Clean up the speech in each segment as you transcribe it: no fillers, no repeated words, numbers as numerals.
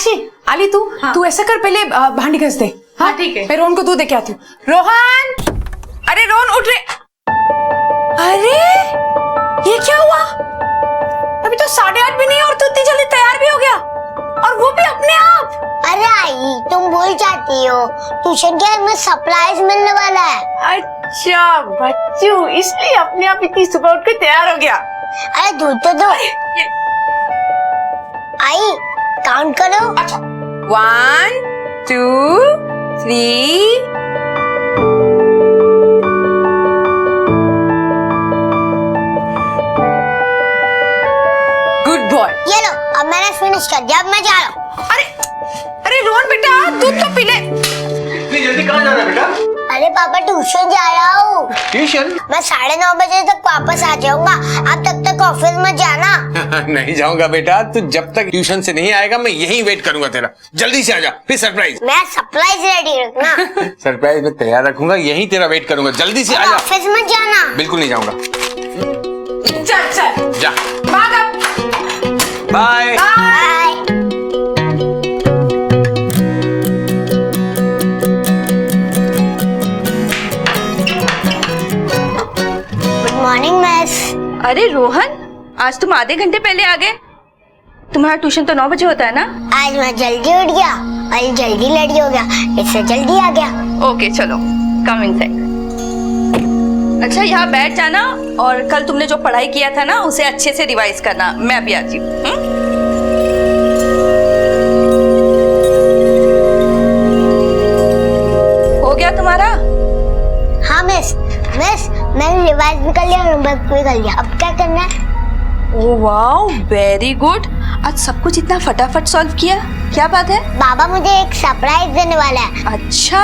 मीनाक्षी आली तू। हाँ। तू ऐसा कर, पहले भांडी घस दे। हाँ ठीक है। मैं रोहन को दूध दे के आती हूँ। रोहन, अरे रोहन उठ रे। अरे ये क्या हुआ? अभी तो 8:30 भी नहीं और तू इतनी जल्दी तैयार भी हो गया, और वो भी अपने आप। अरे आई, तुम भूल जाती हो ट्यूशन के में सरप्राइज मिलने वाला है। अच्छा बच्चू, इसलिए अपने आप इतनी सुबह उठ के तैयार हो गया। अरे दूध तो दो। आई काउंट करो। अच्छा 1 2 3। Good boy. ये लो, अब मैंने फिनिश कर दिया, अब मैं जा रहा हूँ। अरे अरे रोहन बेटा, दूध तो पी ले। इतनी जल्दी कहाँ जा रहा है बेटा? अरे पापा ट्यूशन जा रहा हूँ। ट्यूशन? मैं 9:30 बजे तक वापस आ जाऊंगा, आप तब तक ऑफिस में जाना। नहीं जाऊंगा बेटा, तू जब तक ट्यूशन से नहीं आएगा मैं यहीं वेट करूंगा तेरा। जल्दी से आजा, फिर सरप्राइज। मैं सरप्राइज रेडी रखना। सरप्राइज में तैयार रखूंगा, यहीं तेरा वेट करूंगा। जल्दी से आजा। ऑफिस में जाना। बिल्कुल नहीं जाऊंगा। चल चल जा। भाग अब। Bye. Bye. Good morning miss. अरे रोहन, आज तुम आधे घंटे पहले आ गए। तुम्हारा ट्यूशन तो 9 बजे होता है ना? आज मैं जल्दी उठ गया और जल्दी रेडी हो गया, इससे जल्दी आ गया। ओके चलो, कम इनसाइड। अच्छा यहाँ बैठ जाना, और कल तुमने जो पढ़ाई किया था ना उसे अच्छे से रिवाइज करना। मैं अभी आती हूँ। हो गया तुम्हारा? हाँ मिस, मैंने रिवाइज भी कर लिया, होमवर्क भी कर लिया। अब क्या करना है? Oh wow, very good. आज सब कुछ इतना फटाफट सॉल्व किया, क्या बात है? बाबा मुझे एक सरप्राइज देने वाला है। अच्छा,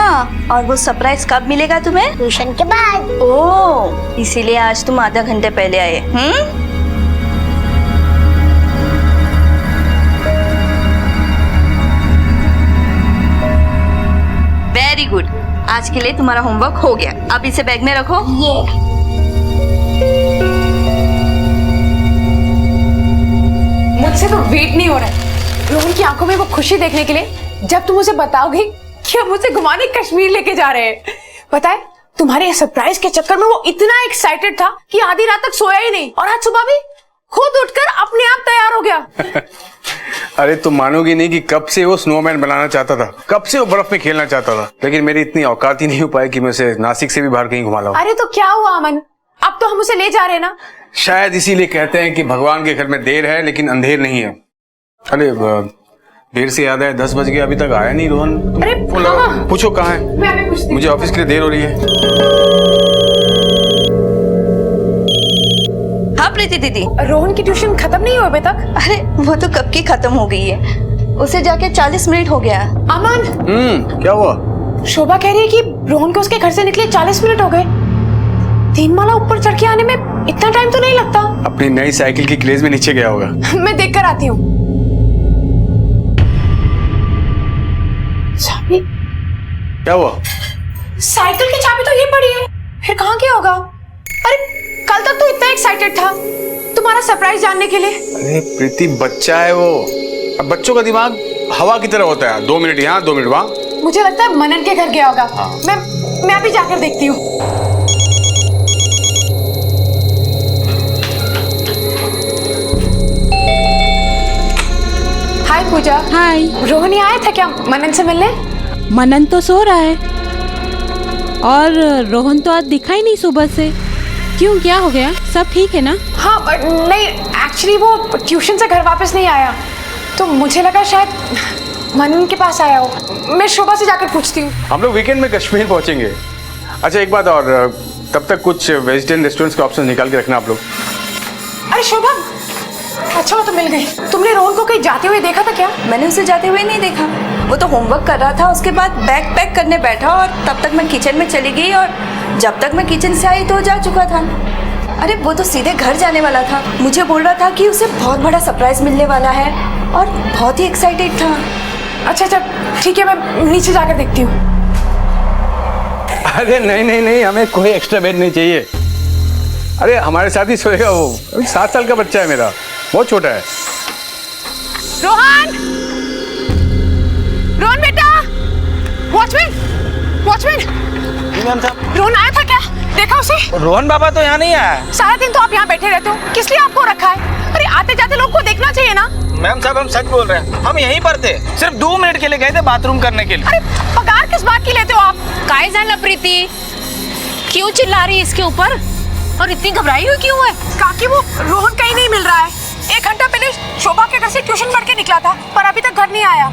और वो सरप्राइज कब मिलेगा तुम्हें? ट्यूशन के बाद। ओह, इसीलिए आज तुम आधा घंटे पहले आए। वेरी गुड, आज के लिए तुम्हारा होमवर्क हो गया। अब इसे बैग में रखो। ये मुझसे तो वेट नहीं हो रहा है रोहन की आंखों में वो खुशी देखने के लिए, जब तुम उसे बताओगी कि हम उसे घुमाने कश्मीर लेके जा रहे हैं। पता है, तुम्हारे सरप्राइज के चक्कर में वो इतना एक्साइटेड था कि आधी रात तक सोया ही नहीं, और आज सुबह भी खुद उठकर अपने आप तैयार हो गया। अरे तुम मानोगी नहीं कि कब से वो स्नोमैन बनाना चाहता था, कब से वो बर्फ में खेलना चाहता था, लेकिन मेरी इतनी औकात ही नहीं हो पाई कि मैं उसे नासिक से भी बाहर कहीं घुमा लाऊं। अरे तो क्या हुआ अमन, अब तो हम उसे ले जा रहे हैं ना। शायद इसीलिए कहते हैं कि भगवान के घर में देर है लेकिन अंधेर नहीं है। अरे देर से याद है, 10 बज गए, अभी तक आया नहीं रोहन। अरे हाँ। पूछो कहाँ है। मैं अभी पूछती हूँ। मुझे ऑफिस के लिए देर हो रही है। हाँ प्रीति दीदी। रोहन की ट्यूशन खत्म नहीं हुई अभी तक? अरे वो तो कब की खत्म हो गई है, उसे जाके 40 मिनट हो गया। अमन, क्या हुआ? शोभा कह रही है कि रोहन के उसके घर से निकले 40 मिनट हो गए। 3 माला ऊपर चढ़ के आने में इतना टाइम तो नहीं लगता। अपनी नई साइकिल की क्रेज में नीचे गया होगा। मैं देख कर आती हूँ। चाबी? क्या हुआ? साइकिल की चाबी तो ये पड़ी है, फिर कहाँ गया होगा? अरे कल तक तो इतना एक्साइटेड था तुम्हारा सरप्राइज जानने के लिए। अरे प्रीति, बच्चा है वो। अब बच्चों का दिमाग हवा की तरह होता है, 2 मिनट यहाँ 2 मिनट वहाँ। मुझे लगता है मनन के घर गया होगा। हाँ। मैं अभी जाकर देखती हूँ। हाय पूजा। हाय। रोहन यहाँ आया था क्या मनन से मिलने? मनन तो सो रहा है, और रोहन तो आज दिखा ही नहीं सुबह से। क्यों, क्या हो गया? सब ठीक है ना? हाँ नहीं, एक्चुअली वो ट्यूशन से घर वापस नहीं आया, तो मुझे लगा शायद मनन के पास आया हो। मैं शोभा से जाकर पूछती हूँ। हम लोग वीकेंड में कश्मीर पहुंचेंगे। अच्छा एक बात और, तब तक कुछ वेजिटेरियन रेस्टोरेंट्स के ऑप्शन निकाल के रखना आप लोग। अरे शोभा, अच्छा वो तो मिल गई। तुमने रोहन को कहीं जाते हुए देखा था क्या? मैंने उसे जाते हुए नहीं देखा, वो तो होमवर्क कर रहा था। उसके बाद बैग पैक करने बैठा, और तब तक मैं किचन में चली गई, और जब तक मैं किचन से आई तो वो जा चुका था। अरे वो तो सीधे घर जाने वाला था। मुझे बोल रहा था कि उसे बहुत बड़ा सरप्राइज मिलने वाला है, और बहुत ही एक्साइटेड था। अच्छा ठीक है, मैं नीचे जाकर देखती हूँ। अरे नहीं, हमें कोई एक्स्ट्रा बेड नहीं चाहिए। अरे हमारे साथ ही सोएगा वो। 7 साल का बच्चा है मेरा, बहुत छोटा है। रोहन, वॉचमैन, वॉचमैन, जी मैम साहब। रोहन आया था क्या? देखा उसे? रोहन बाबा तो यहाँ नहीं आया। सारा दिन तो आप यहाँ बैठे रहते हो, किस लिए आपको रखा है? अरे आते जाते लोग को देखना चाहिए ना। मैम साहब हम सच बोल रहे हैं, हम यहीं पर थे, सिर्फ 2 मिनट के लिए गए थे बाथरूम करने के लिए। अरे पगार किस बात की लेते हो आप? काय झालं प्रीति, क्यों चिल्ला रही है इसके ऊपर और इतनी घबराई हुई क्यों है? काकी वो रोहन कहीं नहीं मिल रहा है। 1 घंटा पहले शोभा के घर से ट्यूशन पढ़ के निकला था पर अभी तक घर नहीं आया।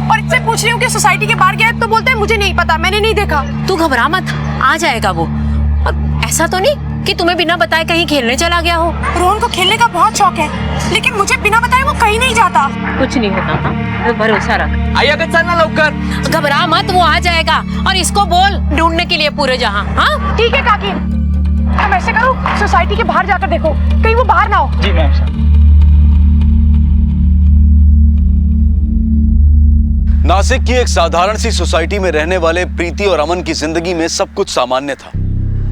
और इससे पूछ रही हूँ कि सोसाइटी के बाहर गया है तो बोलता है मुझे नहीं पता, मैंने नहीं देखा। तू घबरा मत, आ जाएगा वो। और ऐसा तो नहीं कि तुम्हें बिना बताए कहीं खेलने चला गया हो? रोहन को खेलने का बहुत शौक है लेकिन मुझे बिना बताए वो कहीं नहीं जाता। कुछ नहीं होता, हाँ भरोसा रख। आइए अगर चलना लौकर। घबरा मत, वो आ जाएगा और इसको बोल ढूंढने के लिए पूरे जहां। हाँ ठीक है काकी, हम ऐसे करो सोसाइटी के बाहर जाकर देखो कहीं वो बाहर ना हो। जी मैम साहब। नासिक की एक साधारण सी सोसाइटी में रहने वाले प्रीति और अमन की जिंदगी में सब कुछ सामान्य था।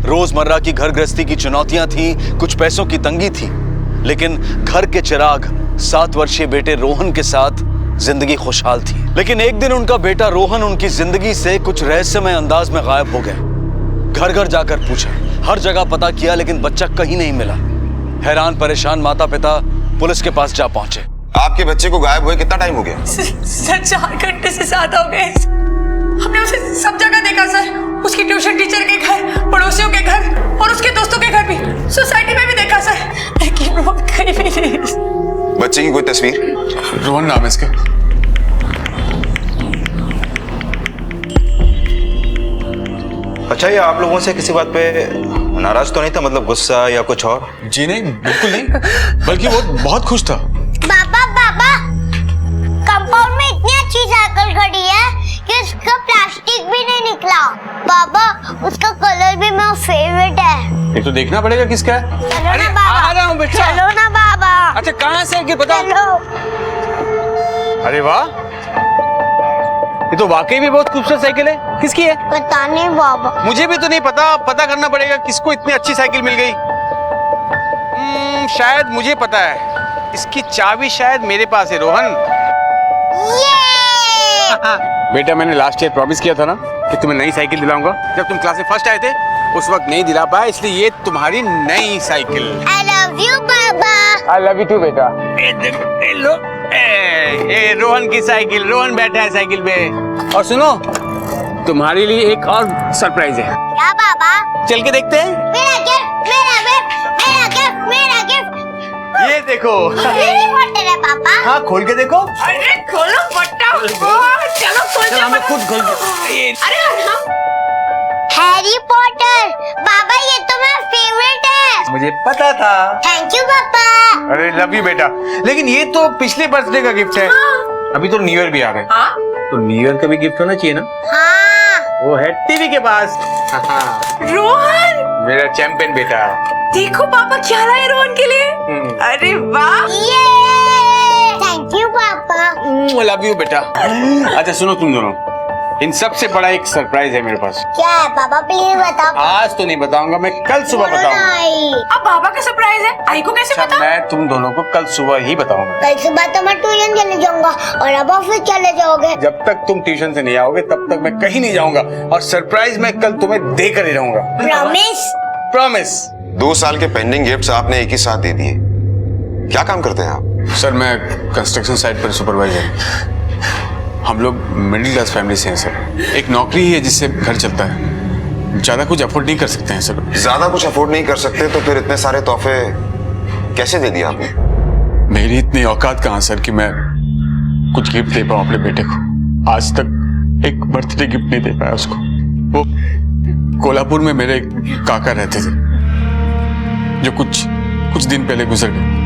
रोजमर्रा की घर गृहस्थी की चुनौतियां थी, कुछ पैसों की तंगी थी, लेकिन घर के चिराग 7 वर्षीय बेटे रोहन के साथ जिंदगी खुशहाल थी। लेकिन एक दिन उनका बेटा रोहन उनकी जिंदगी से कुछ रहस्यमय अंदाज में गायब हो गया। घर घर जाकर पूछा, हर जगह पता किया, लेकिन बच्चा कहीं नहीं मिला। हैरान परेशान माता पिता पुलिस के पास जा पहुंचे। आपके बच्चे को गायब हुए कितना टाइम हो गया? सर 4 घंटे से ज्यादा हो गए। हमने उसे सब जगह देखा सर, उसकी ट्यूशन टीचर के घर, पड़ोसियों के घर और उसके दोस्तों के घर भी, सोसाइटी में भी देखा सर, लेकिन वो कहीं भी नहीं। बच्चे की कोई तस्वीर? रोहन नाम है इसका। अच्छा, ये आप लोगों से किसी बात पे नाराज तो नहीं था, मतलब गुस्सा या कुछ और? जी नहीं, बिल्कुल नहीं, बल्कि वो बहुत खुश था। पापा कंपाउंड में इतनी अच्छी साइकिल खड़ी है कि उसका प्लास्टिक भी नहीं निकला। पापा उसका कलर भी मेरा फेवरेट है। ये तो देखना पड़ेगा किसका है। चलो ना बाबा, आ रहा हूँ बेटा। चलो ना बाबा। अच्छा कहाँ से कि बताओ। चलो। अरे वाह, ये तो वाकई भी बहुत खूबसूरत साइकिल है। किसकी है? पता नहीं बाबा। मुझे भी तो नहीं पता, पता करना पड़ेगा किसको इतनी अच्छी साइकिल मिल गई। शायद मुझे पता है, इसकी चाबी शायद मेरे पास है। रोहन बेटा, मैंने लास्ट ईयर प्रॉमिस किया था ना कि तुम्हें नई साइकिल दिलाऊंगा। जब तुम क्लास में फर्स्ट आए थे उस वक्त नहीं दिला पाया, इसलिए ये तुम्हारी नई cycle. I love you Baba. I love you too बेटा। लो, ए, रोहन की साइकिल, रोहन बैठा है साइकिल पे। और सुनो, तुम्हारे लिए एक और सरप्राइज है। क्या बाबा? चल के देखते हैं। मेरा गिफ्ट, मेरा गिफ्ट, मेरा गिफ्ट, मेरा गिफ्ट। ये देखो। हैरी पॉटर है पापा। हाँ खोल के देखो। अरे खोलो फटा, चलो खोल। हमें खुद खोल के। अरे हैरी पॉटर बाबा, ये तो मेरा फेवरेट है। मुझे पता था। थैंक यू पापा। अरे लव यू बेटा, लेकिन ये तो पिछले बर्थडे का गिफ्ट है। अभी तो न्यू ईयर भी आ गए। तो न्यू ईयर का भी गिफ्ट होना चाहिए ना। हाँ। वो है टीवी के पास। रोहन, मेरा चैंपियन बेटा। देखो पापा क्या लाए रोहन के लिए। अरे वाह, ये थैंक यू पापा। लव यू बेटा। अच्छा सुनो तुम दोनों, इन सब से बड़ा एक सरप्राइज है मेरे पास। क्या है पापा, प्लीज बताओ। आज तो नहीं बताऊंगा, मैं कल सुबह बताऊंगा। नहीं, अब बाबा का सरप्राइज है, आई को कैसे अच्छा, पता? मैं तुम दोनों को कल सुबह ही बताऊंगा। कल सुबह तो मैं ट्यूशन चले जाऊंगा और अब ऑफिस चले जाओगे। जब तक तुम ट्यूशन से नहीं आओगे तब तक मैं कहीं नहीं जाऊंगा, और सरप्राइज मैं कल तुम्हें देकर ही रहूंगा। प्रॉमिस? प्रॉमिस। 2 साल के पेंडिंग गिफ्ट्स आपने एक ही साथ दे दिए। क्या काम करते हैं आप? सर मैं कंस्ट्रक्शन साइट पर सुपरवाइजर। हम लोग मिडिल क्लास फैमिली से हैं सर। एक नौकरी ही है जिससे घर चलता है, ज्यादा कुछ अफोर्ड नहीं कर सकते हैं सर। ज्यादा कुछ अफोर्ड नहीं कर सकते तो फिर इतने सारे तोहफे कैसे दे दिए आपने? मेरी इतनी औकात कहाँ सर कि मैं कुछ गिफ्ट दे पाऊँ अपने बेटे को। आज तक एक बर्थडे गिफ्ट नहीं दे पाया उसको। वो कोल्हापुर में मेरे एक काका रहते थे जो कुछ दिन पहले गुजर गए।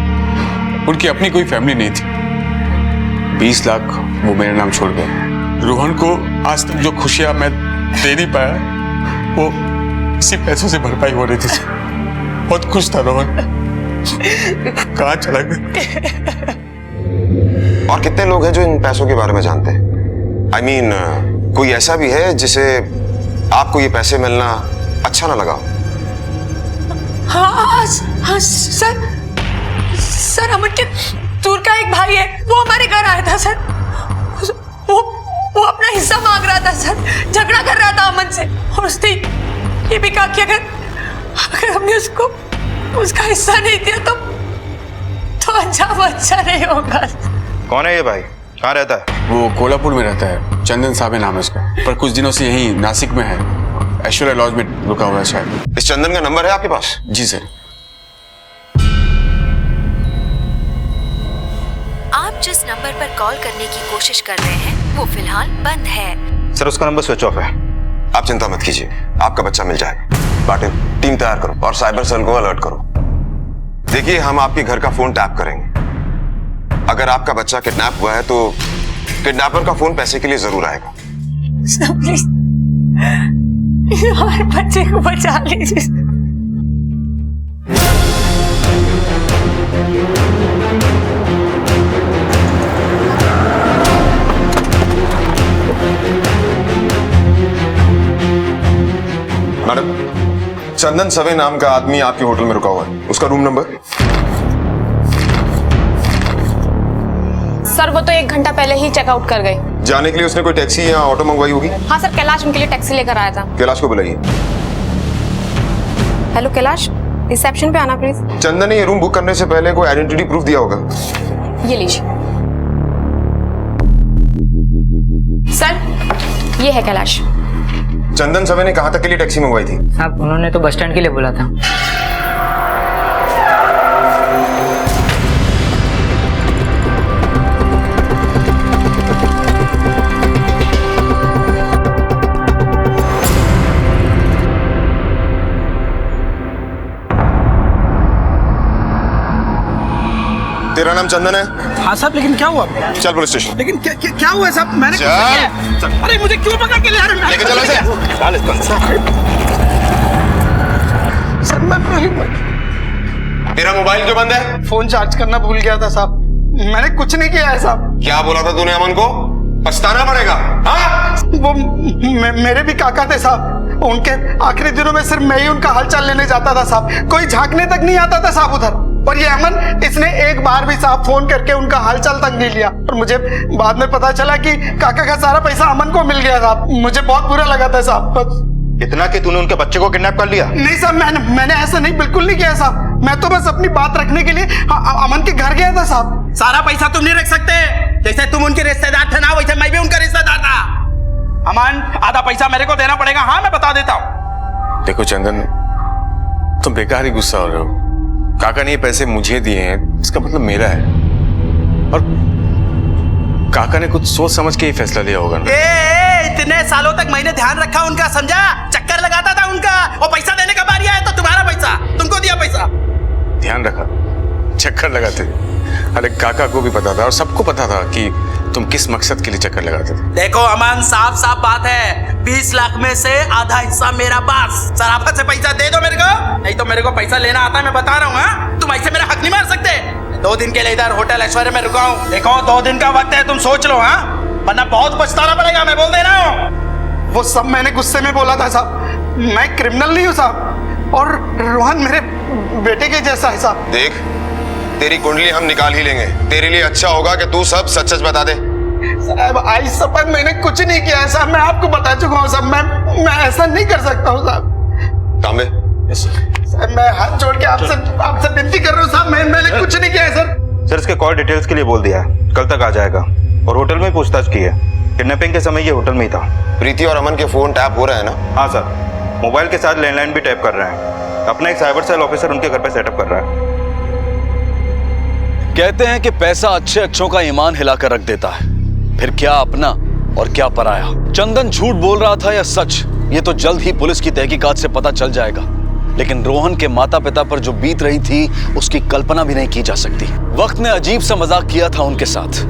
उनकी अपनी कोई फैमिली नहीं थी। 20 लाख वो मेरे नाम छोड़ गए। रोहन को आज तक जो खुशियां मैं दे नहीं पाया वो इसी पैसों से भरपाई हो रही थी। बहुत खुश था रोहन, कहाँ चला गया। और कितने लोग हैं जो इन पैसों के बारे में जानते हैं? I mean, कोई ऐसा भी है जिसे आपको ये पैसे मिलना अच्छा ना लगा? हाँ सर, अमन के दूर का एक भाई है, वो हमारे घर आया था सर। वो अपना हिस्सा मांग रहा था सर, झगड़ा कर रहा था अमन से, और उसने ये भी कहा कि अगर हमने उसको उसका हिस्सा नहीं दिया तो अंजाम अच्छा नहीं होगा। कौन है ये भाई, कहाँ रहता है? वो कोल्हापुर में रहता है, चंदन साहब नाम है उसका, पर कुछ दिनों से यही नासिक में है, ऐश्वर्या लॉज में रुका हुआ है शायद। इस चंदन का नंबर है आपके पास? जी सर। आप जिस नंबर पर कॉल करने की कोशिश कर रहे हैं वो फिलहाल बंद है। सर उसका नंबर स्विच ऑफ है। आप चिंता मत कीजिए, आपका बच्चा मिल जाएगा। पाटिल, टीम तैयार करो और साइबर सेल को अलर्ट करो। देखिए, हम आपके घर का फोन टैप करेंगे। अगर आपका बच्चा किडनैप हुआ है तो किडनैपर का फोन पैसे के लिए जरूर आएगा। प्लीज हमारे बच्चे को बचा लीजिए। मैडम, चंदन सवे नाम का आदमी आपके होटल में रुका हुआ है, उसका रूम नंबर? सर वो तो 1 घंटा पहले ही चेकआउट कर गए। जाने के लिए उसने कोई टैक्सी या ऑटो मंगवाई होगी? हाँ सर, कैलाश उनके लिए टैक्सी लेकर आया था। कैलाश को बुलाइए। हेलो कैलाश, रिसेप्शन पे आना प्लीज। चंदन ने ये रूम बुक करने से पहले कोई आइडेंटिटी प्रूफ दिया होगा। ये लीजिए सर, ये है कैलाश। चंदन सवे ने कहां तक के लिए टैक्सी मंगवाई थी? साहब उन्होंने तो बस स्टैंड के लिए बोला था। तेरा नाम चंदन है? हाँ साहब, लेकिन क्या हुआ? चल पुलिस स्टेशन। लेकिन क्या हुआ साहब? मैंने चल। अरे मुझे क्यों पकड़ के ले आ रहे हैं? लेके चलो इसे। सर तेरा मोबाइल क्यों बंद है? फोन चार्ज करना भूल गया था साहब। मैंने कुछ नहीं किया है साहब। क्या बोला था तूने अमन को? पछताना पड़ेगा। हाँ? वो मेरे भी काका थे साहब। उनके आखिरी दिनों में सिर्फ मैं ही उनका हालचाल लेने जाता था साहब। कोई झांकने तक नहीं आता था साहब उधर। और ये अमन, इसने एक बार भी साहब फोन करके उनका हालचाल तक नहीं लिया। और मुझे बाद में पता चला कि काका का सारा पैसा अमन को मिल गया साहब। मुझे बहुत बुरा लगा था साहब। इतना कि तूने उनके बच्चे को किडनैप कर लिया? नहीं साहब, मैंने ऐसा नहीं, बिल्कुल नहीं किया साहब। मैं तो बस अपनी बात रखने के लिए अमन के घर गया था साहब। सारा पैसा तुम नहीं रख सकते। जैसे तुम उनके रिश्तेदार थे ना, वैसे मैं भी उनका रिश्तेदार था। अमन, आधा पैसा मेरे को देना पड़ेगा। हाँ, मैं बता देता हूँ। देखो चंदन, तुम बेकार ही गुस्सा हो रहे हो। काका ने ये पैसे मुझे दिए हैं, इसका मतलब मेरा है। और काका ने कुछ सोच समझ के ये फैसला लिया होगा ना। इतने सालों तक मैंने ध्यान रखा उनका, समझा? चक्कर लगाता था उनका। और पैसा देने का बारी आया तो तुम्हारा पैसा, तुमको दिया पैसा। ध्यान रखा, चक्कर लगाते थे। अरे काका को भी पता था और सबको पता था कि तुम किस मकसद के लिए चक्कर लगाते थे। देखो अमन, साफ साफ बात है, 20 लाख में से आधा हिस्सा मेरा पास। सराफत से पैसा दे दो मेरे को, नहीं तो मेरे को पैसा लेना आता है, मैं बता रहा हूँ। हाँ, तुम ऐसे मेरा हक नहीं मार सकते। 2 दिन के लिए इधर होटल ऐश्वर्या में रुका हूँ। देखो 2 दिन का वक्त है, तुम सोच लो। हाँ, वरना बहुत पछताना पड़ेगा, मैं बोल दे रहा हूँ। वो सब मैंने गुस्से में बोला था साहब। मैं क्रिमिनल नहीं हूँ साहब, और रोहन मेरे बेटे के जैसा है साहब। देख, तेरी कुंडली हम निकाल ही लेंगे। तेरे लिए अच्छा होगा कि तू सब सच सच बता दे। साहब आज सपन मैंने कुछ नहीं किया है साहब। मैं आपको बता चुका हूँ साहब। मैं ऐसा नहीं कर सकता हूँ साहब। तांबे, साहब मैं हाथ जोड़ के आपसे विनती कर रहा हूँ साहब। मैंने कुछ नहीं किया है सर। सर इसके कॉल डिटेल्स के लिए बोल दिया है, कल तक आ जाएगा। और होटल में पूछताछ की है। किडनैपिंग के समय ये होटल में ही था। प्रीति और अमन के फोन टैप हो रहे हैं ना? हाँ सर, मोबाइल के साथ लैंडलाइन भी टैप कर रहे हैं। अपना एक साइबर सेल ऑफिसर उनके घर पे सेटअप कर रहा है। कहते हैं कि पैसा अच्छे अच्छों का ईमान हिलाकर रख देता है, फिर क्या अपना और क्या पराया। चंदन झूठ बोल रहा था या सच, ये तो जल्द ही पुलिस की तहकीकात से पता चल जाएगा। लेकिन रोहन के माता पिता पर जो बीत रही थी उसकी कल्पना भी नहीं की जा सकती। वक्त ने अजीब सा मजाक किया था उनके साथ।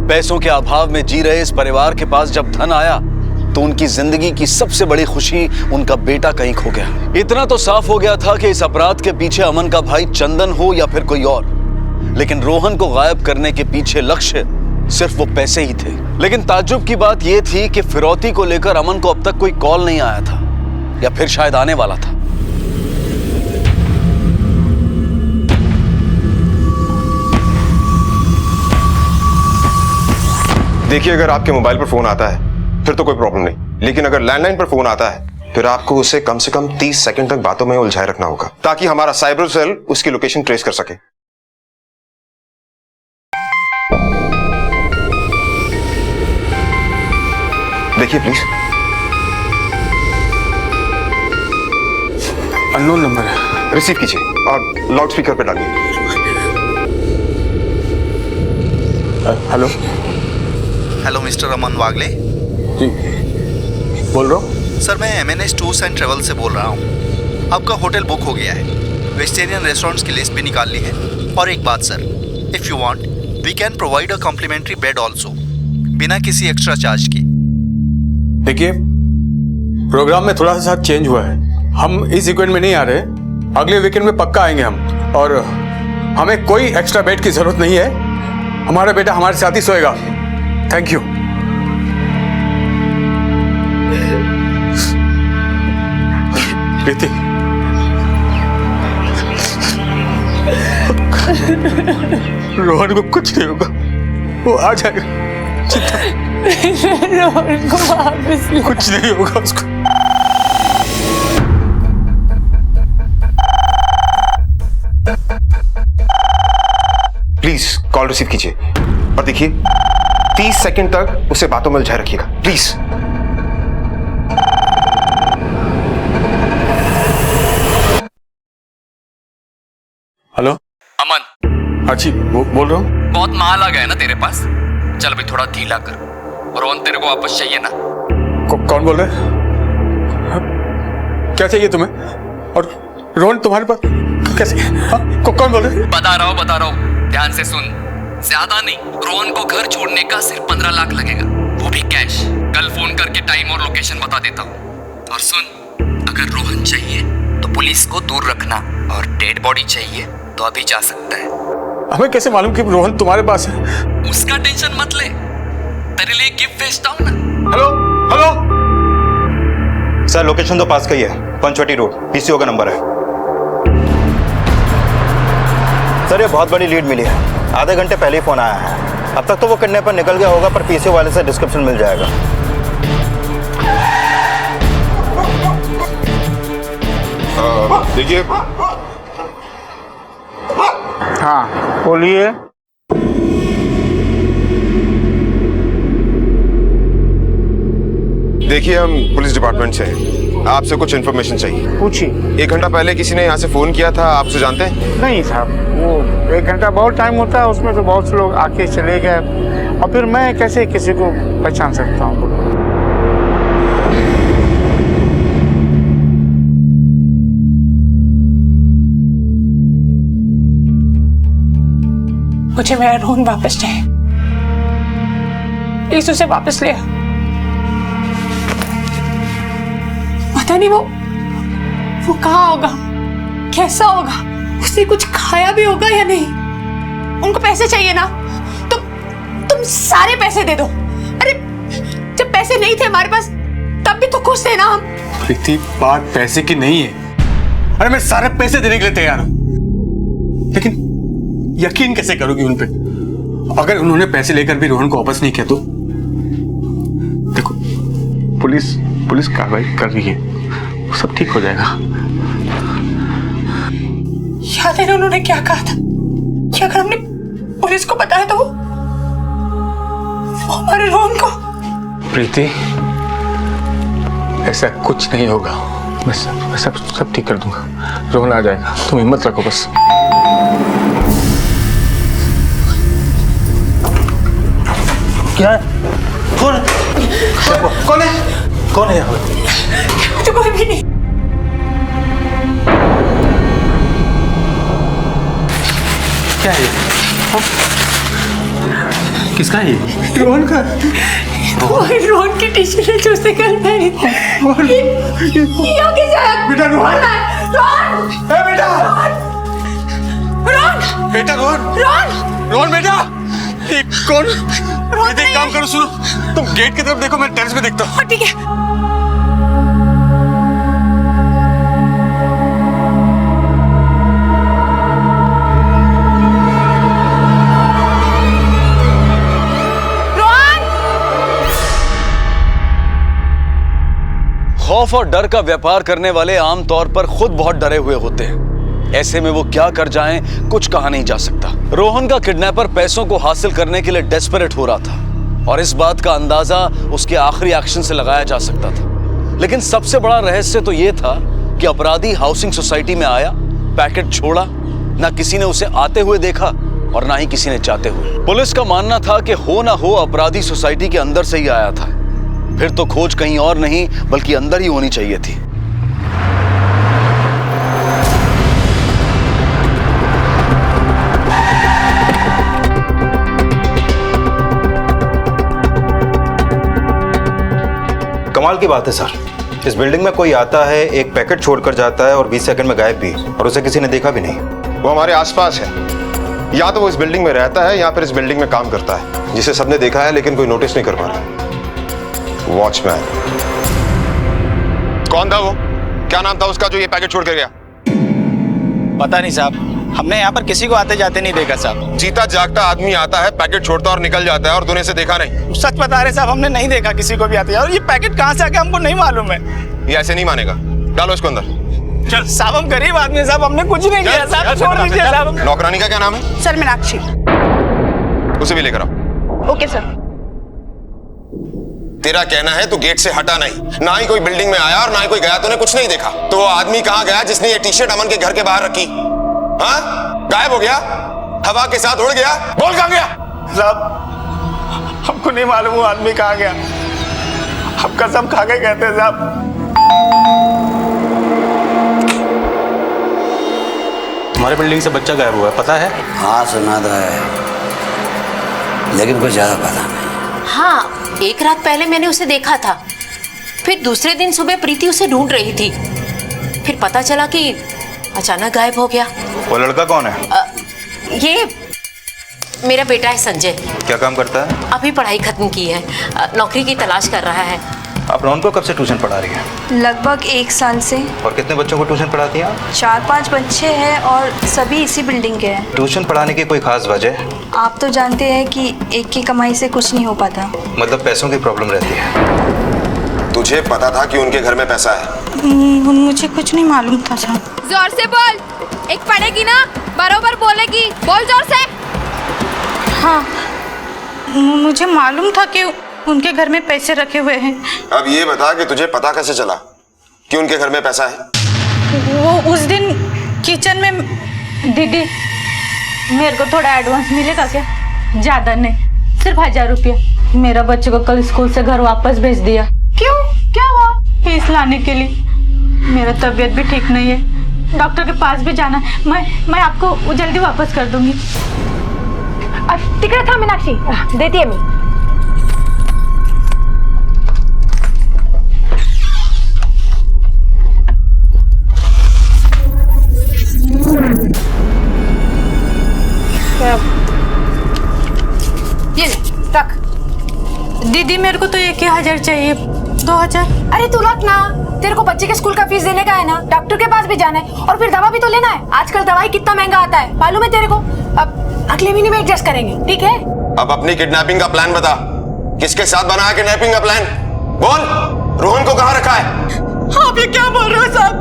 पैसों के अभाव में जी रहे इस परिवार के पास जब धन आया तो उनकी जिंदगी की सबसे बड़ी खुशी उनका बेटा कहीं खो गया। इतना तो साफ हो गया था कि इस अपराध के पीछे अमन का भाई चंदन हो या फिर कोई और, लेकिन रोहन को गायब करने के पीछे लक्ष्य सिर्फ वो पैसे ही थे। लेकिन ताज्जुब की बात यह थी कि फिरौती को लेकर अमन को अब तक कोई कॉल नहीं आया था, या फिर शायद आने वाला था। देखिए, अगर आपके मोबाइल पर फोन आता है फिर तो कोई प्रॉब्लम नहीं, लेकिन अगर लैंडलाइन पर फोन आता है फिर आपको उसे कम से कम 30 सेकंड तक बातों में उलझाए रखना होगा, ताकि हमारा साइबर सेल उसकी लोकेशन ट्रेस कर सके। देखिए प्लीज। अननोन नंबर है। रिसीव कीजिए और लाउड स्पीकर पे डालिए। हेलो। हेलो मिस्टर अमन वागले। जी बोल रहा हूँ सर, मैं MNS टूर्स एंड ट्रेवल से बोल रहा हूँ। आपका होटल बुक हो गया है, वेजिटेरियन रेस्टोरेंट्स की लिस्ट भी निकाल ली है। और एक बात sir, if you want we can provide a complimentary bed also, बिना किसी एक्स्ट्रा चार्ज की। देखिए, प्रोग्राम में थोड़ा सा चेंज हुआ है। हम इस वीकेंड में नहीं आ रहे, अगले वीकेंड में पक्का आएंगे हम। और हमें कोई एक्स्ट्रा बेड की जरूरत नहीं है, हमारा बेटा हमारे साथ ही सोएगा। Thank you. प्रीति, रोहन को कुछ नहीं होगा, वो आ जाएगा। रोहन को वापस ला। कुछ नहीं होगा उसको। प्लीज कॉल रिसीव कीजिए और देखिए 30 सेकंड तक उसे बातों में उलझाए रखिएगा प्लीज। हेलो अमन। हाँ जी, बोल रहा हूँ। बहुत माल आ गया है ना तेरे पास, चल भाई थोड़ा ढीला कर। रोहन तेरे को वापस चाहिए ना? कौन बोल रहे हैं? क्या चाहिए तुम्हें? और रोहन तुम्हारे पास कैसे? कौन बोल रहे हैं? बता रहा हूँ, ध्यान से सुन। ज्यादा नहीं, रोहन को घर छोड़ने का सिर्फ 15 लाख लगेगा, वो भी कैश। कल फोन करके टाइम और लोकेशन बता देता हूँ। और सुन, अगर रोहन चाहिए तो पुलिस को दूर रखना, और डेड बॉडी चाहिए तो अभी जा सकता है। हमें कैसे मालूम कि रोहन तुम्हारे पास है? उसका टेंशन मत ले, तेरे लिए गिफ्ट भेजता हूँ ना। हेलो। सर लोकेशन तो पास का ही है, पंचवटी रोड, PCO का नंबर है। सर ये बहुत बड़ी लीड मिली है, आधे घंटे पहले ही फोन आया है। अब तक तो वो किडनैपर निकल गया होगा, पर PCO वाले से डिस्क्रिप्शन मिल जाएगा। देखिए। हाँ बोलिए। देखिए, हम पुलिस डिपार्टमेंट से हैं, आपसे कुछ इन्फॉर्मेशन चाहिए। पूछिए। 1 घंटा पहले किसी ने यहाँ से फोन किया था, आप उसे जानते हैं? नहीं साहब, वो 1 घंटा बहुत टाइम होता है, उसमें तो बहुत से लोग आके चले गए, और फिर मैं कैसे किसी को पहचान सकता हूँ? मुझे मेरा रोहन वापस चाहिए, प्लीज उसे वापस ले। पता नहीं वो कहाँ होगा, कैसा होगा, उसने कुछ खाया भी होगा या नहीं। उनको पैसे चाहिए ना, तो तुम सारे पैसे दे दो। अरे जब पैसे नहीं थे हमारे पास तब भी तो खुश थे ना हम। प्रीति, बात पैसे की नहीं है। अरे मैं सारे पैसे देने के लिए तैयार हूं, लेकिन यकीन कैसे करोगी उन पे? अगर उन्होंने पैसे लेकर भी रोहन को वापस नहीं किया तो? देखो, पुलिस कार्रवाई कर रही है, वो सब ठीक हो जाएगा। याद है ना उन्होंने क्या कहा था कि अगर हमने पुलिस को बताया तो वो हमारे रोहन को। प्रीति, ऐसा कुछ नहीं होगा, मैं सब ठीक कर दूंगा। रोहन आ जाएगा, तुम हिम्मत रखो बस। क्या है? कौन है यहाँ? तो कोई भी नहीं। क्या है? किसका है? रोहन का। रोहन की टी-शर्ट है जो उसने कल पहनी थी। ये आगे जाया। बेटा रोहन। रोहन। बेटा। रोहन। बेटा रोहन। रोहन बेटा। ये कौन? एक काम करो, सुनो, तुम गेट की तरफ देखो, मैं टेरेस पे देखता हूँ। ठीक है। रोहन। खौफ और डर का व्यापार करने वाले आमतौर पर खुद बहुत डरे हुए होते हैं। ऐसे में वो क्या कर जाएं, कुछ कहा नहीं जा सकता। रोहन का किडनैपर पैसों को हासिल करने के लिए डेस्परेट हो रहा था और इस बात का अंदाजा उसके आखिरी एक्शन से लगाया जा सकता था। लेकिन सबसे बड़ा रहस्य तो यह था कि अपराधी हाउसिंग सोसाइटी में आया, पैकेट छोड़ा, ना किसी ने उसे आते हुए देखा और ना ही किसी ने जाते हुए। पुलिस का मानना था कि हो ना हो अपराधी सोसाइटी के अंदर से ही आया था। फिर तो खोज कहीं और नहीं बल्कि अंदर ही होनी चाहिए थी। कमाल की बात है सर, इस बिल्डिंग में कोई आता है, एक पैकेट छोड़कर जाता है और 20 सेकंड में गायब भी, और उसे किसी ने देखा भी नहीं। वो हमारे आसपास है, या तो वो इस बिल्डिंग में रहता है या फिर इस बिल्डिंग में काम करता है, जिसे सबने देखा है लेकिन कोई नोटिस नहीं कर पा रहा। वॉचमैन। कौन था वो? क्या नाम था उसका जो ये पैकेट छोड़ कर गया? पता नहीं साहब, हमने यहाँ पर किसी को आते जाते नहीं देखा साहब। जीता जागता आदमी आता है, पैकेट छोड़ता और निकल जाता है, और तूने इसे देखा नहीं? सच बता रहे साहब, हमने नहीं देखा किसी को भी आते। और ये पैकेट कहाँ से आ गया हमको नहीं मालूम है। ये ऐसे नहीं मानेगा, डालो इसको अंदर। चल साहब, हम गरीब आदमी हैं साहब, हमने कुछ नहीं किया साहब, छोड़ दीजिए साहब। नौकरानी का क्या नाम है? सर मीनाक्षी। उसे भी लेकर आओ। Okay sir. तेरा कहना है तू गेट से हटा नहीं, ना ही कोई बिल्डिंग में आया और ना ही कोई गया, तूने कुछ नहीं देखा। तो वो आदमी कहाँ गया जिसने ये टी शर्ट अमन के घर के बाहर रखी? हाँ, गायब हो गया, हवा के साथ उड़ गया। बोल कहाँ गया? साहब हमको नहीं मालूम वो आदमी कहाँ गया, हम कसम खा के कहते हैं साहब। हमारे बिल्डिंग से बच्चा गायब हुआ है, पता है? हाँ सुना तो है, लेकिन कुछ ज्यादा पता नहीं। हाँ, एक रात पहले मैंने उसे देखा था, फिर दूसरे दिन सुबह प्रीति उसे ढूंढ रही थी, फिर पता चला कि अचानक गायब हो गया। वो लड़का कौन है? ये मेरा बेटा है संजय। क्या काम करता है? अभी पढ़ाई खत्म की है, नौकरी की तलाश कर रहा है। आप रोहन को कब से ट्यूशन पढ़ा रही है? लगभग 1 साल से। और कितने बच्चों को ट्यूशन पढ़ाती हैं? 4-5 बच्चे हैं और सभी इसी बिल्डिंग के हैं। ट्यूशन पढ़ाने की कोई खास वजह? आप तो जानते हैं कि एक की कमाई से कुछ नहीं हो पाता। मतलब पैसों की प्रॉब्लम रहती है। तुझे पता था कि उनके घर में पैसा है? मुझे कुछ नहीं मालूम था साहब। जोर से बोल, एक पढ़ेगी ना, बरोबर बोलेगी, बोल जोर से। हाँ, मुझे मालूम था कि उनके घर में पैसे रखे हुए हैं। अब ये बता कि तुझे पता कैसे चला कि उनके घर में पैसा है? वो उस दिन किचन में दीदी, मेरे को थोड़ा एडवांस मिलेगा क्या? ज्यादा नहीं, सिर्फ 1000 रुपया। मेरा बच्चे को कल स्कूल से घर वापस भेज दिया। क्यों, क्या हुआ? फीस लाने के लिए। मेरा तबीयत भी ठीक नहीं है, डॉक्टर के पास भी जाना है। मैं आपको जल्दी वापस कर दूंगी। तिकडे था मीनाक्षी, देती है मैं। ये रख। दीदी मेरे को तो 1000 चाहिए। 2000? अरे तू रख ना, तेरे को बच्चे के स्कूल का फीस देने का है ना, डॉक्टर के पास भी जाना है और फिर दवा भी तो लेना है। आजकल दवाई कितना महंगा आता है मालूम है तेरे को। अब अगले महीने में एडजस्ट करेंगे, ठीक है? अब अपनी किडनैपिंग का प्लान बता, किसके साथ बना है किडनैपिंग का प्लान? बोल, रोहन को कहाँ रखा है? आप ये क्या बोल रहे हो साहब?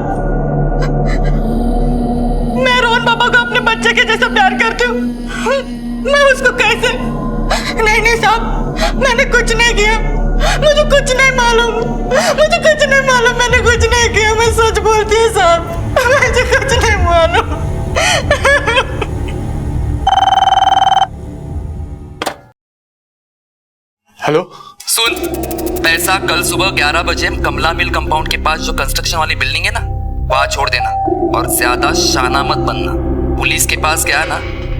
मैं रोहन पापा को अपने बच्चे के जैसा प्यार करती हूँ, मैं उसको कैसे? नहीं साहब, मैंने कुछ नहीं किया, मुझे कुछ नहीं मालूम, मुझे कुछ नहीं मालूम, मैंने कुछ नहीं किया, मैं सच बोलती हूँ साहब, मुझे कुछ नहीं मालूम। हेलो सुन, पैसा कल सुबह 11 बजे कमला मिल कंपाउंड के पास जो कंस्ट्रक्शन वाली बिल्डिंग है ना, वहां छोड़ देना और ज्यादा शाना मत बनना। पुलिस के पास गया ना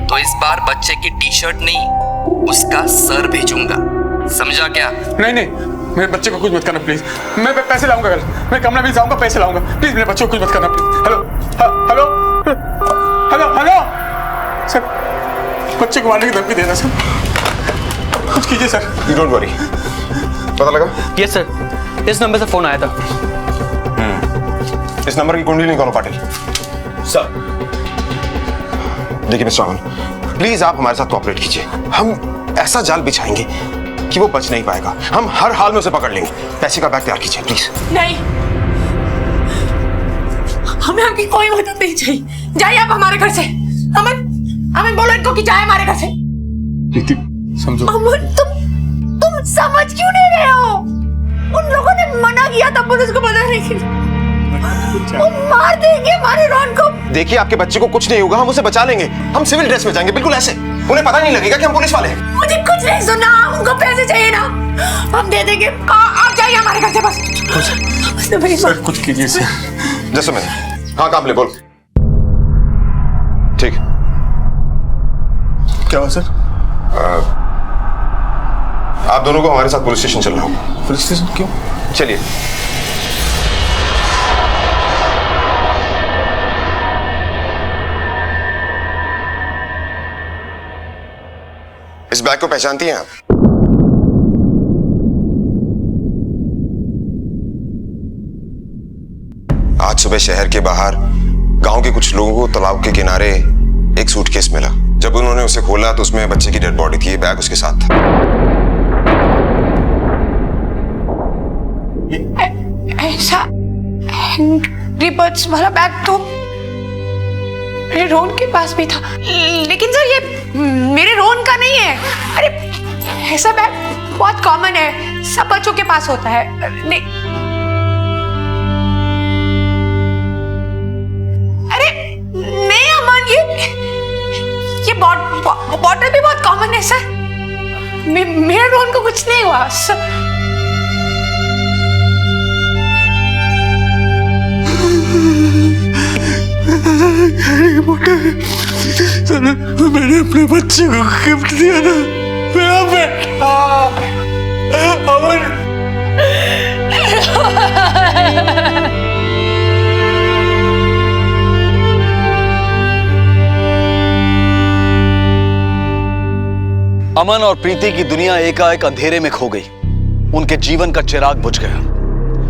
तो इस बार बच्चे की टी शर्ट नहीं, उसका सर भेजूंगा, समझा क्या? नहीं, मेरे बच्चे को कुछ मत करना प्लीज। मैं पैसे लाऊंगा कल, मैं कमला मिल जाऊंगा, पैसे लाऊंगा। प्लीज मेरे बच्चे को कुछ मत करना प्लीज। हेलो सर, बच्चे को मारने की धमकी दे रहा सर, कुछ कीजिए सर। You don't worry. पता लगा? यस सर, इस नंबर से फोन आया था। इस नंबर की कुंडली निकालो पाटिल। सर देखिए मिस्टर अमन, प्लीज आप हमारे साथ कोऑपरेट कीजिए। हम ऐसा जाल बिछाएंगे कि वो बच नहीं पाएगा। हम हर हाल में उसे पकड़ लेंगे। पैसे का बैग तैयार कीजिए प्लीज। नहीं, हमें आपकी कोई मदद नहीं चाहिए। जाइए आप हमारे घर से। अमन, अमन बोलो इनको कि जाए हमारे घर से। प्रीति समझो। अमन तुम समझ क्यों नहीं रहे हो? उन लोगों ने मना किया था पुलिस को पता नहीं। वो मार देंगे हमारे रोहन को। देखिए आपके बच्चे को कुछ नहीं होगा, हम उसे बचा लेंगे। हम सिविल ड्रेस में जाएंगे, बिल्कुल ऐसे। उन्हें पता नहीं लगेगा कि हम पुलिस वाले हैं। मुझे कुछ नहीं सुनना, उनको पैसे चाहिए ना, हम दे देंगे। आप जाइए हमारे घर से बस। सर कुछ कीजिए सर। जैसे मैं। हाँ काबले बोल। ठीक। क्या हुआ सर? आप दोनों को हमारे साथ पुलिस स्टेशन चलना होगा। पुलिस स्टेशन क्यों? चलिए। इस बैग को पहचानती हैं आप? आज सुबह शहर के बाहर गांव के कुछ लोगों को तालाब के किनारे एक सूटकेस मिला। जब उन्होंने उसे खोला तो उसमें बच्चे की डेड बॉडी थी। बैग उसके साथ था। ऐसा एंग्री बर्ड्स वाला बैग तो मेरे रोहन के पास भी था, लेकिन सर ये मेरे रोहन का नहीं है। अरे ऐसा बैग बहुत कॉमन है, सब बच्चों के पास होता है। नहीं, अरे नहीं अमन, ये बॉटल भी बहुत कॉमन है सर। मेरे रोहन को कुछ नहीं हुआ सर। मैंने अपने बच्चे को गिफ्ट दिया था। मेरा बेटा अमन। अमन और प्रीति की दुनिया एकाएक अंधेरे में खो गई। उनके जीवन का चिराग बुझ गया।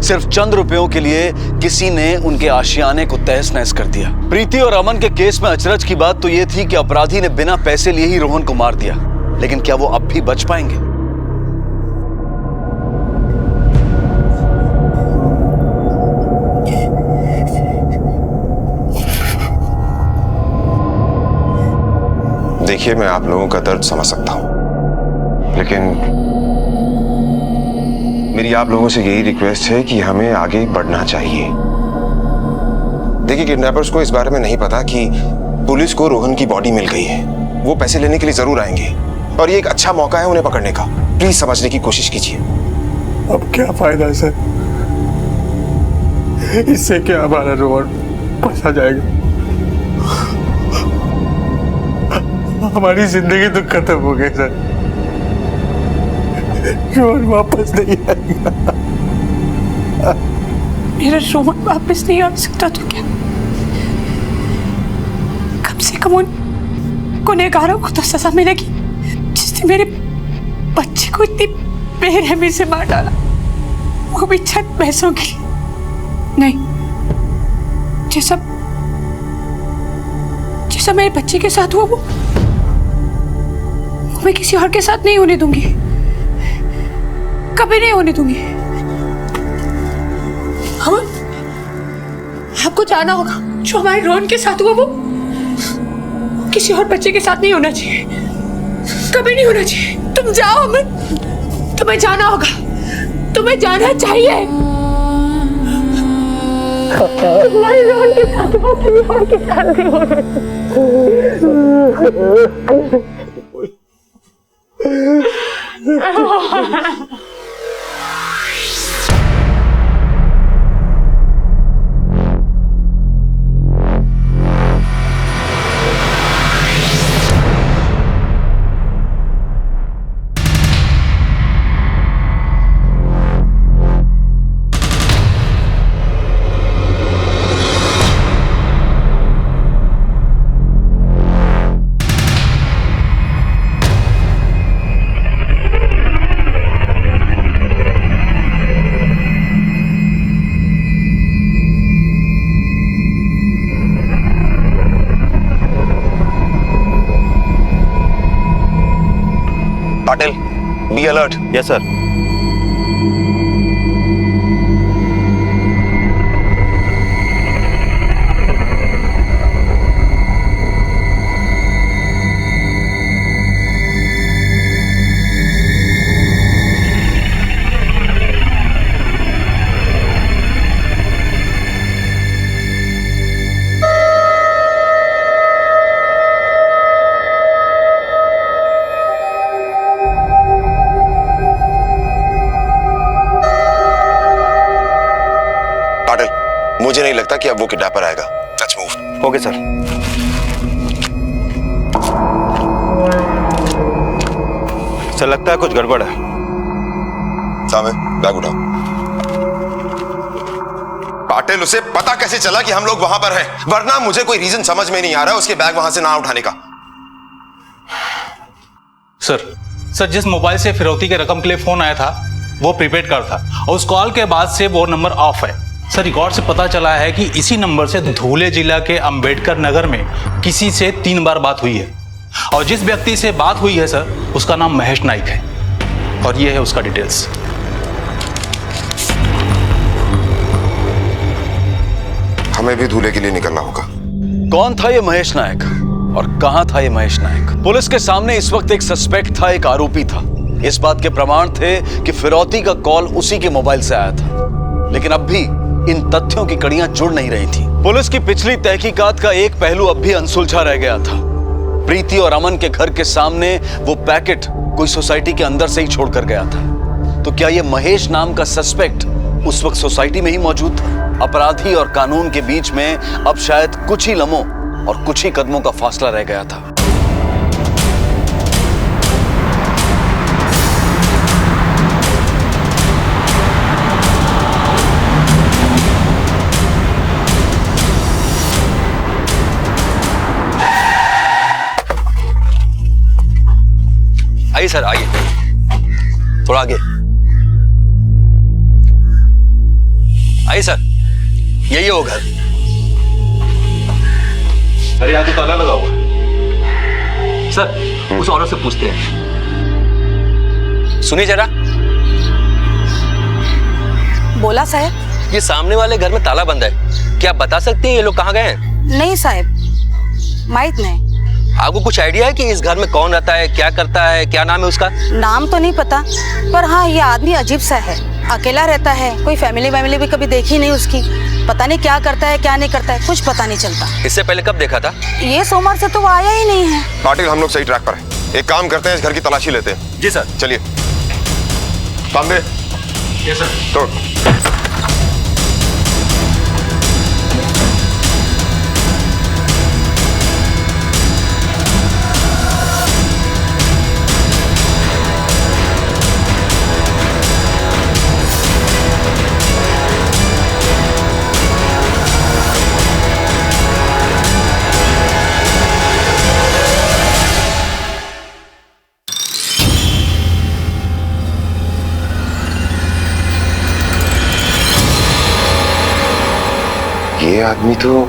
सिर्फ चंद रुपयों के लिए किसी ने उनके आशियाने को तहस नहस कर दिया। प्रीति और अमन के केस में अचरज की बात तो यह थी कि अपराधी ने बिना पैसे लिए ही रोहन को मार दिया। लेकिन क्या वो अब भी बच पाएंगे? देखिए मैं आप लोगों का दर्द समझ सकता हूं, लेकिन मेरी आप लोगों से यही रिक्वेस्ट है कि हमें आगे बढ़ना चाहिए। देखिए किडनैपर्स को इस बारे में नहीं पता कि पुलिस को रोहन की बॉडी मिल गई है। वो पैसे लेने के लिए जरूर आएंगे और ये एक अच्छा मौका है उन्हें पकड़ने का। प्लीज समझने की कोशिश कीजिए। अब क्या फायदा है सर? इससे क्या हमारा रोहन फंसा जाएगा? हमारी जिंदगी तो खत्म हो गई सर। रोहन वापस नहीं आएगा। मेरा रोहन वापस नहीं आ सकता तो क्या? कम से कम उन गुनहगारों को तो सजा मिलेगी जिसने मेरे बच्चे को इतनी बेरहमी से मार डाला, वो भी चंद पैसों के लिए। नहीं, जैसा मेरे बच्चे के साथ हुआ वो मैं किसी और के साथ नहीं होने दूंगी, कभी नहीं होने दूंगी। हम आपको जाना होगा, जो हमारे रोहन के साथ हुआ वो किसी और बच्चे के साथ नहीं होना चाहिए, कभी नहीं होना चाहिए। तुम जाओ अमन, तुम्हें जाना होगा, तुम्हें जाना चाहिए। हमारे रोहन के साथ हुआ किसी और के साथ नहीं होना। Patil, be alert. Yes sir. मुझे नहीं लगता कि अब वो किडनैपर आएगा। Let's move. Okay sir. Sir लगता है कुछ गड़बड़ है। सामने बैग उठाओ। पाटिल, उसे पता कैसे चला कि हम लोग वहां पर हैं? वरना मुझे कोई रीजन समझ में नहीं आ रहा उसके बैग वहां से ना उठाने का। सर जिस मोबाइल से फिरौती के रकम के लिए फोन आया था वो प्रीपेड कार्ड था और उस कॉल के बाद से वो नंबर ऑफ है। सर रिकॉर्ड से पता चला है कि इसी नंबर से धुले जिला के अंबेडकर नगर में किसी से 3 बार बात हुई है और जिस व्यक्ति से बात हुई है सर उसका नाम महेश नाइक है और ये है उसका डिटेल्स। हमें भी धूले के लिए निकलना होगा। कौन था ये महेश नायक और कहां था ये महेश नायक? पुलिस के सामने इस वक्त एक सस्पेक्ट था, एक आरोपी था। इस बात के प्रमाण थे कि फिरौती का कॉल उसी के मोबाइल से आया था, लेकिन अब भी इन तथ्यों की कड़ियां जुड़ नहीं रही थी। पुलिस की पिछली तहकीकात का एक पहलू अब भी अनसुलझा रह गया था। प्रीति और अमन के घर के सामने वो पैकेट कोई सोसाइटी के अंदर से ही छोड़कर गया था। तो क्या ये महेश नाम का सस्पेक्ट उस वक्त सोसाइटी में ही मौजूद था? अपराधी और कानून के बीच में अब शायद कुछ ही लम्हों और कुछ ही कदमों का फासला रह गया था। आइए सर, आइए, थोड़ा आगे आइए सर, यही है वो घर। अरे यहाँ तो ताला लगा हुआ है। सर उस औरत से पूछते हैं। सुनिए जरा। बोला साहब। ये सामने वाले घर में ताला बंद है, क्या आप बता सकते हैं ये लोग कहाँ गए हैं? नहीं साहब, माहित नहीं। आपको कुछ आइडिया है कि इस घर में कौन रहता है, क्या करता है, क्या नाम है उसका? नाम तो नहीं पता, पर हाँ ये आदमी अजीब सा है, अकेला रहता है, कोई फैमिली भी कभी देखी नहीं उसकी। पता नहीं क्या करता है क्या नहीं करता है, कुछ पता नहीं चलता। इससे पहले कब देखा था? ये सोमवार से तो वो आया ही नहीं है। पाटिल, हम लोग सही ट्रैक पर हैं। एक काम करते हैं, इस घर की तलाशी लेते हैं। जी सर। चलिए। तांबे। Yes sir. तोड़। ये आदमी तो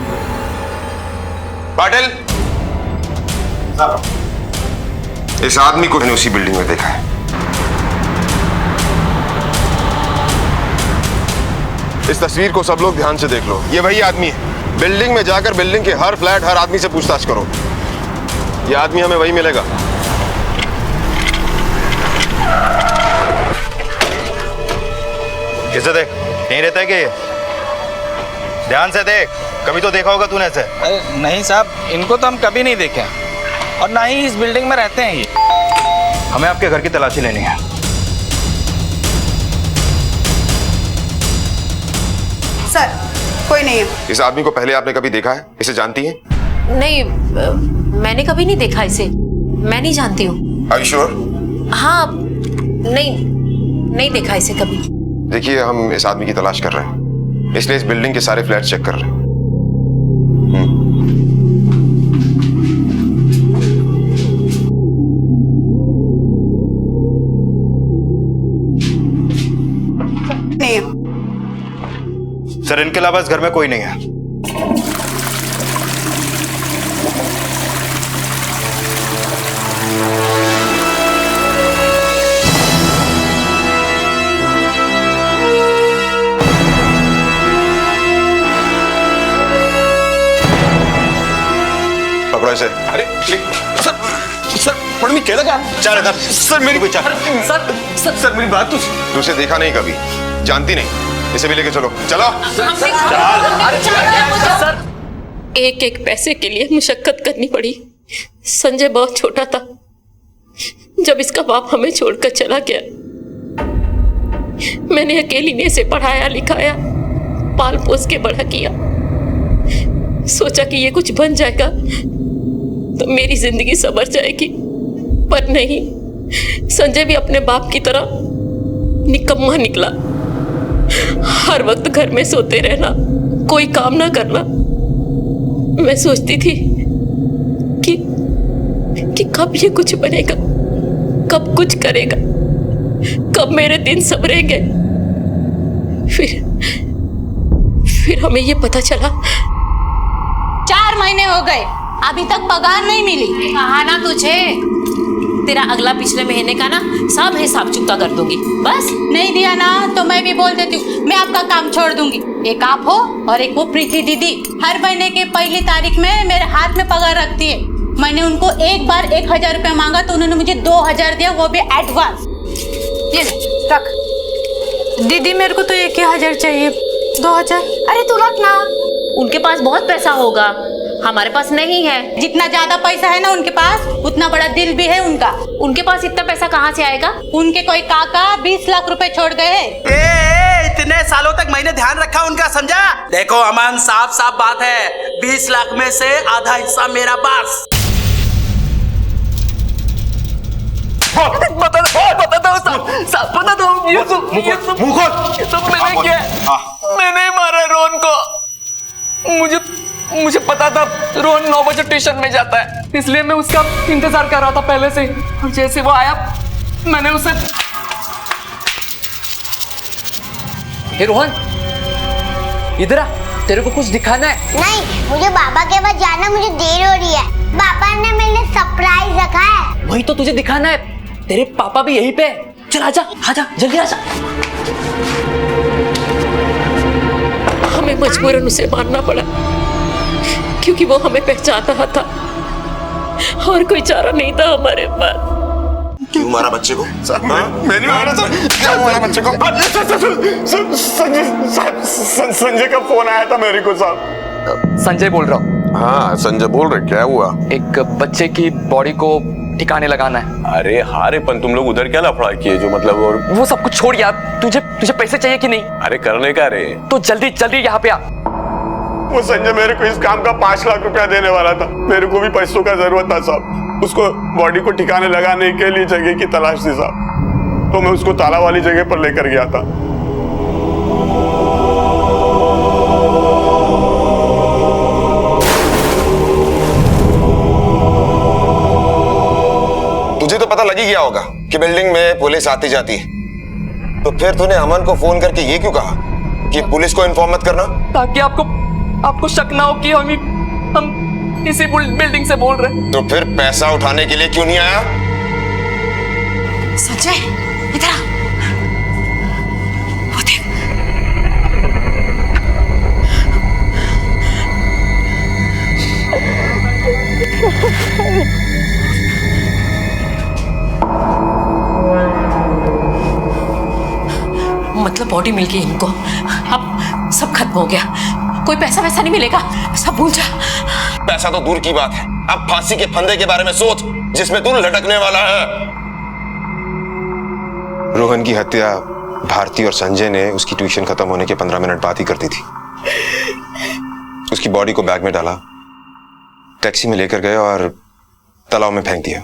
पाटिल, इस आदमी को मैंने उसी बिल्डिंग में देखा है। इस तस्वीर को सब लोग ध्यान से देख लो। ये वही आदमी है। बिल्डिंग में जाकर बिल्डिंग के हर फ्लैट, हर आदमी से पूछताछ करो। ये आदमी हमें वही मिलेगा। किसे देख, नहीं रहता है क्या ये? ध्यान से देख, कभी तो देखा होगा तूने ऐसे। अरे नहीं साहब, इनको तो हम कभी नहीं देखे और ना ही इस बिल्डिंग में रहते हैं ये। हमें आपके घर की तलाशी लेनी है। सर कोई नहीं है। इस आदमी को पहले आपने कभी देखा है? इसे जानती हैं? नहीं, मैंने कभी नहीं देखा इसे। मैं नहीं जानती हूँ। Are you sure? हाँ, नहीं देखा इसे कभी। देखिए, हम इस आदमी की तलाश कर रहे हैं, इसलिए इस बिल्डिंग के सारे फ्लैट चेक कर रहे हैं। नहीं। सर इनके अलावा इस घर में कोई नहीं है। पकड़ो इसे। अरे सर पढ़ने क्या लगा? चल इधर। सर मेरी सर मेरी बात तो। तू उसे देखा नहीं कभी, जानती नहीं। इसे भी लेके चलो। चलो। सर एक एक पैसे के लिए मुशक्कत करनी पड़ी। संजय बहुत छोटा था जब इसका बाप हमें छोड़कर चला गया। मैंने अकेली ने इसे पढ़ाया लिखाया पाल पोस के बड़ा किया। सोचा कि ये कुछ बन जाएगा तो मेरी जिंदगी संवर जाएगी, पर नहीं। संजय भी अपने बाप की तरह निकम्मा निकला। हर वक्त घर में सोते रहना, कोई काम ना करना। मैं सोचती थी कि कब ये कुछ बनेगा, कब कुछ करेगा, कब मेरे दिन संवरेंगे। फिर हमें ये पता चला 4 महीने हो गए, अभी तक पगार नहीं मिली। कहा ना तुझे, तेरा अगला पिछले महीने का ना सब हिसाब चुकता कर दूंगी। बस नहीं दिया ना तो मैं भी बोल देती हूँ, मैं आपका काम छोड़ दूंगी। एक आप हो और एक वो प्रीति दीदी, हर महीने के पहली तारीख में मेरे हाथ में पगार रखती है। मैंने उनको एक बार 1000 रुपया मांगा तो उन्होंने मुझे 2000 दिया, वो भी एडवांस। ये रख। दीदी मेरे को तो 1000 चाहिए। 2000? अरे तू रख ना, उनके पास बहुत पैसा होगा, हमारे पास नहीं है। जितना ज्यादा पैसा है ना उनके पास, उतना बड़ा दिल भी है उनका। उनके पास इतना पैसा कहाँ से आएगा? उनके कोई काका 20 लाख रुपए छोड़ गए हैं। इतने सालों तक मैंने ध्यान रखा उनका, समझा? देखो अमन, साफ साफ बात है, 20 लाख में से आधा हिस्सा मेरा पास। बता दो मैंने किया। मैंने मारा रोहन को। मुझे पता था रोहन 9 बजे ट्यूशन में जाता है, इसलिए मैं उसका इंतजार कर रहा था पहले से। और जैसे वो आया मैंने उसे। हे रोहन, इधर आ, तेरे को कुछ दिखाना है। नहीं, मुझे बाबा के पास जाना, मुझे देर हो रही है। पापा ने मेरे लिए सरप्राइज रखा है। वही तो तुझे दिखाना है, तेरे पापा भी यहीं पे। चल आजा आजा, जल्दी आजा। हमें मजबूरन उसे मारना पड़ा, क्योंकि वो हमें पहचान रहा था और कोई चारा नहीं था हमारे पास। क्यों मारा बच्चे को? मैंने मारा सर। क्या मारा बच्चे को? संजय का फोन आया था मेरे को साहब। संजय बोल रहा हूँ। हाँ संजय बोल रहे, क्या हुआ? एक बच्चे की बॉडी को ठिकाने लगाना है। अरे हारेपन, तुम लोग उधर क्या लफड़ा किए जो मतलब? और वो सब कुछ छोड़ यार, तुझे पैसे चाहिए कि नहीं? अरे करने का रे, तो जल्दी यहाँ पे आ। वो संजय मेरे को इस काम का 5 लाख रुपया देने वाला था। मेरे को भी पैसों का जरूरत था साहब। उसको बॉडी को ठिकाने लगाने के लिए जगह की तलाश थी साहब, तो मैं उसको ताला वाली जगह पर लेकर गया था। तुझे तो पता लग ही गया होगा कि बिल्डिंग में पुलिस आती जाती है, तो फिर तूने अमन को फोन करके ये क्यों कहा कि पुलिस को इन्फॉर्म मत करना? ताकि आपको शक ना हो कि हम इसी बिल्डिंग से बोल रहे हैं। तो फिर पैसा उठाने के लिए क्यों नहीं आया? संजय इधर आ। वो देख, मतलब बॉडी मिल गई इनको, अब सब खत्म हो गया। कोई पैसा वैसा नहीं मिलेगा, सब भूल जा। पैसा तो दूर की बात है, अब फांसी के फंदे के बारे में सोच जिसमें तू लटकने वाला है। रोहन की हत्या भारती और संजय ने उसकी ट्यूशन खत्म होने के 15 मिनट बाद ही कर दी थी। उसकी बॉडी को बैग में डाला, टैक्सी में लेकर गए और तालाब में फेंक दिया।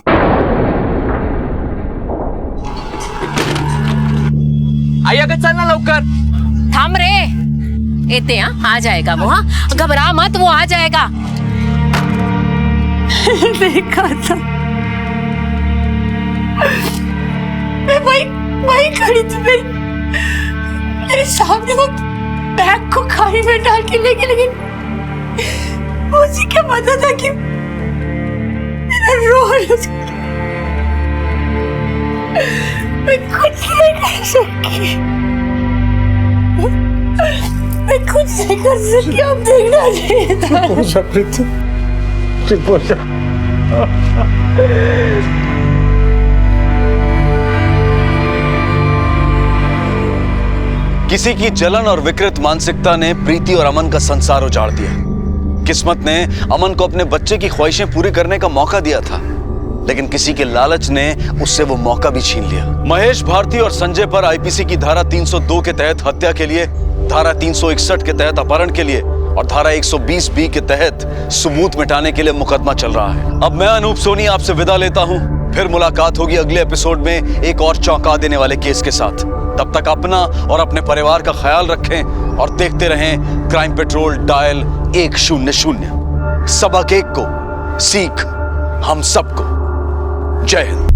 आई अगर चलना लवकर। थाम रे, येते आ जाएगा वो। हाँ घबरा मत, वो आ जाएगा। देखा था, मैं वही खड़ी थी, मेरे सामने वो बैग को खाई में डाल के लेके, लेकिन मुझे क्या पता था कि मेरा रोहन, मैं कुछ नहीं कर सकी, मैं कुछ नहीं कर सकी। अब देखना चाहिए था। किसी की जलन और विकृत मानसिकता ने प्रीति और अमन का संसार उजाड़ दिया। किस्मत ने अमन को अपने बच्चे की ख्वाहिशें पूरी करने का मौका दिया था, लेकिन किसी के लालच ने उससे वो मौका भी छीन लिया। महेश भारती और संजय पर आईपीसी की धारा 302 के तहत हत्या के लिए, धारा 361 के तहत अपहरण के लिए और धारा 120B के तहत सबूत मिटाने के लिए मुकदमा चल रहा है। अब मैं अनूप सोनी आपसे विदा लेता हूं। फिर मुलाकात होगी अगले एपिसोड में एक और चौंका देने वाले केस के साथ। तब तक अपना और अपने परिवार का ख्याल रखें और देखते रहें क्राइम पेट्रोल डायल 100। सबक एक को, सीख हम सबको। जय हिंद।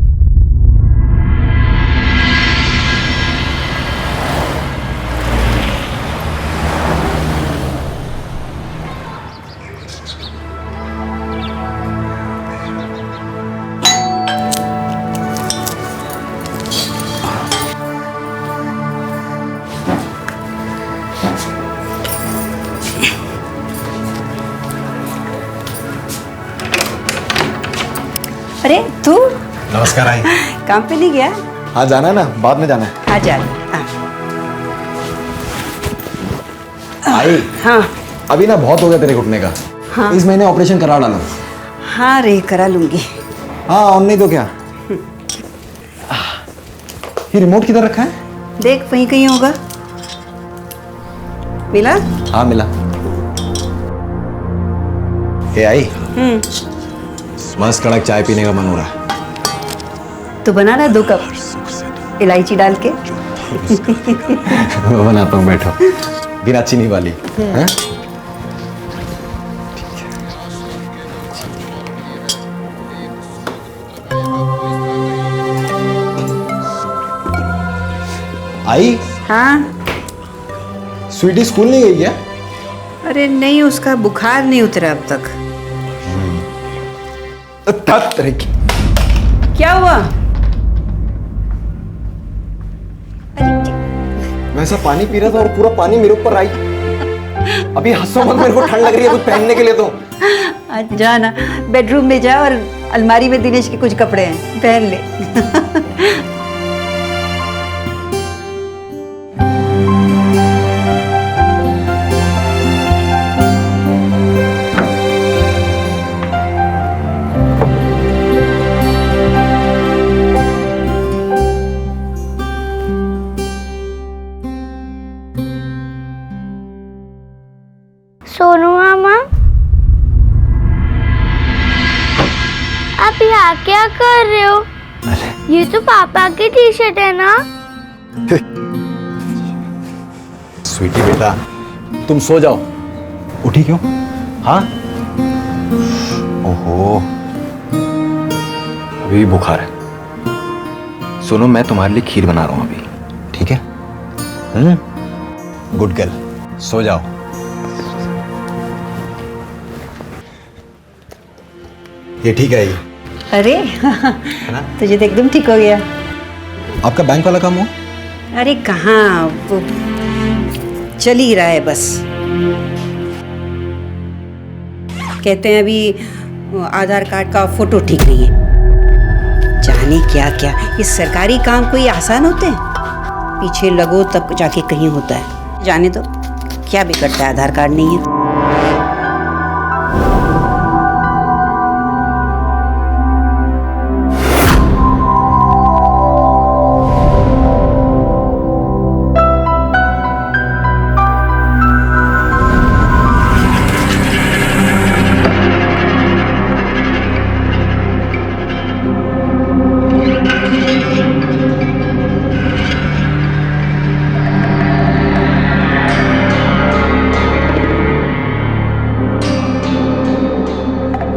अरे तू नमस्कार आई। काम पे नहीं गया? हाँ जाना है ना, बाद में जाना है। आ जा। आई हाँ अभी ना बहुत हो गया तेरे घुटने का। हाँ इस महीने ऑपरेशन करा डालो। हाँ रे करा लूंगी। हाँ और नहीं तो क्या। ये रिमोट किधर रखा है? देख वहीं कहीं होगा। मिला? हाँ मिला। ए आई मस्त कड़क चाय पीने का मन हो रहा है। तो बना ना 2 कप इलायची डाल के। वो बनाता हूँ, बैठो। बिना चीनी वाली है? आई हाँ स्वीटी स्कूल नहीं गई क्या? अरे नहीं, उसका बुखार नहीं उतरा अब तक। क्या हुआ? मैं ऐसा पानी पी रहा था और पूरा पानी मेरे ऊपर आई। अभी हंसो मत, मेरे को ठंड लग रही है कुछ पहनने के लिए। तो जा ना बेडरूम में जा और अलमारी में दिनेश के कुछ कपड़े हैं, पहन ले। सोनू मामा, आप यहाँ क्या कर रहे हो? ये तो पापा की टी शर्ट है ना? स्वीटी बेटा तुम सो जाओ। उठी क्यों? हाँ ओहो अभी बुखार है। सुनो मैं तुम्हारे लिए खीर बना रहा हूँ अभी, ठीक है? गुड गर्ल, सो जाओ। ये ठीक है ये? अरे तुझे तो एकदम ठीक हो गया। आपका बैंक वाला काम हुआ? अरे कहाँ, वो चल ही रहा है बस। कहते हैं अभी आधार कार्ड का फोटो ठीक नहीं है। जाने क्या क्या, ये सरकारी काम कोई आसान होते हैं? पीछे लगो तब जाके कहीं होता है। जाने दो, क्या बिगड़ता है, आधार कार्ड नहीं है।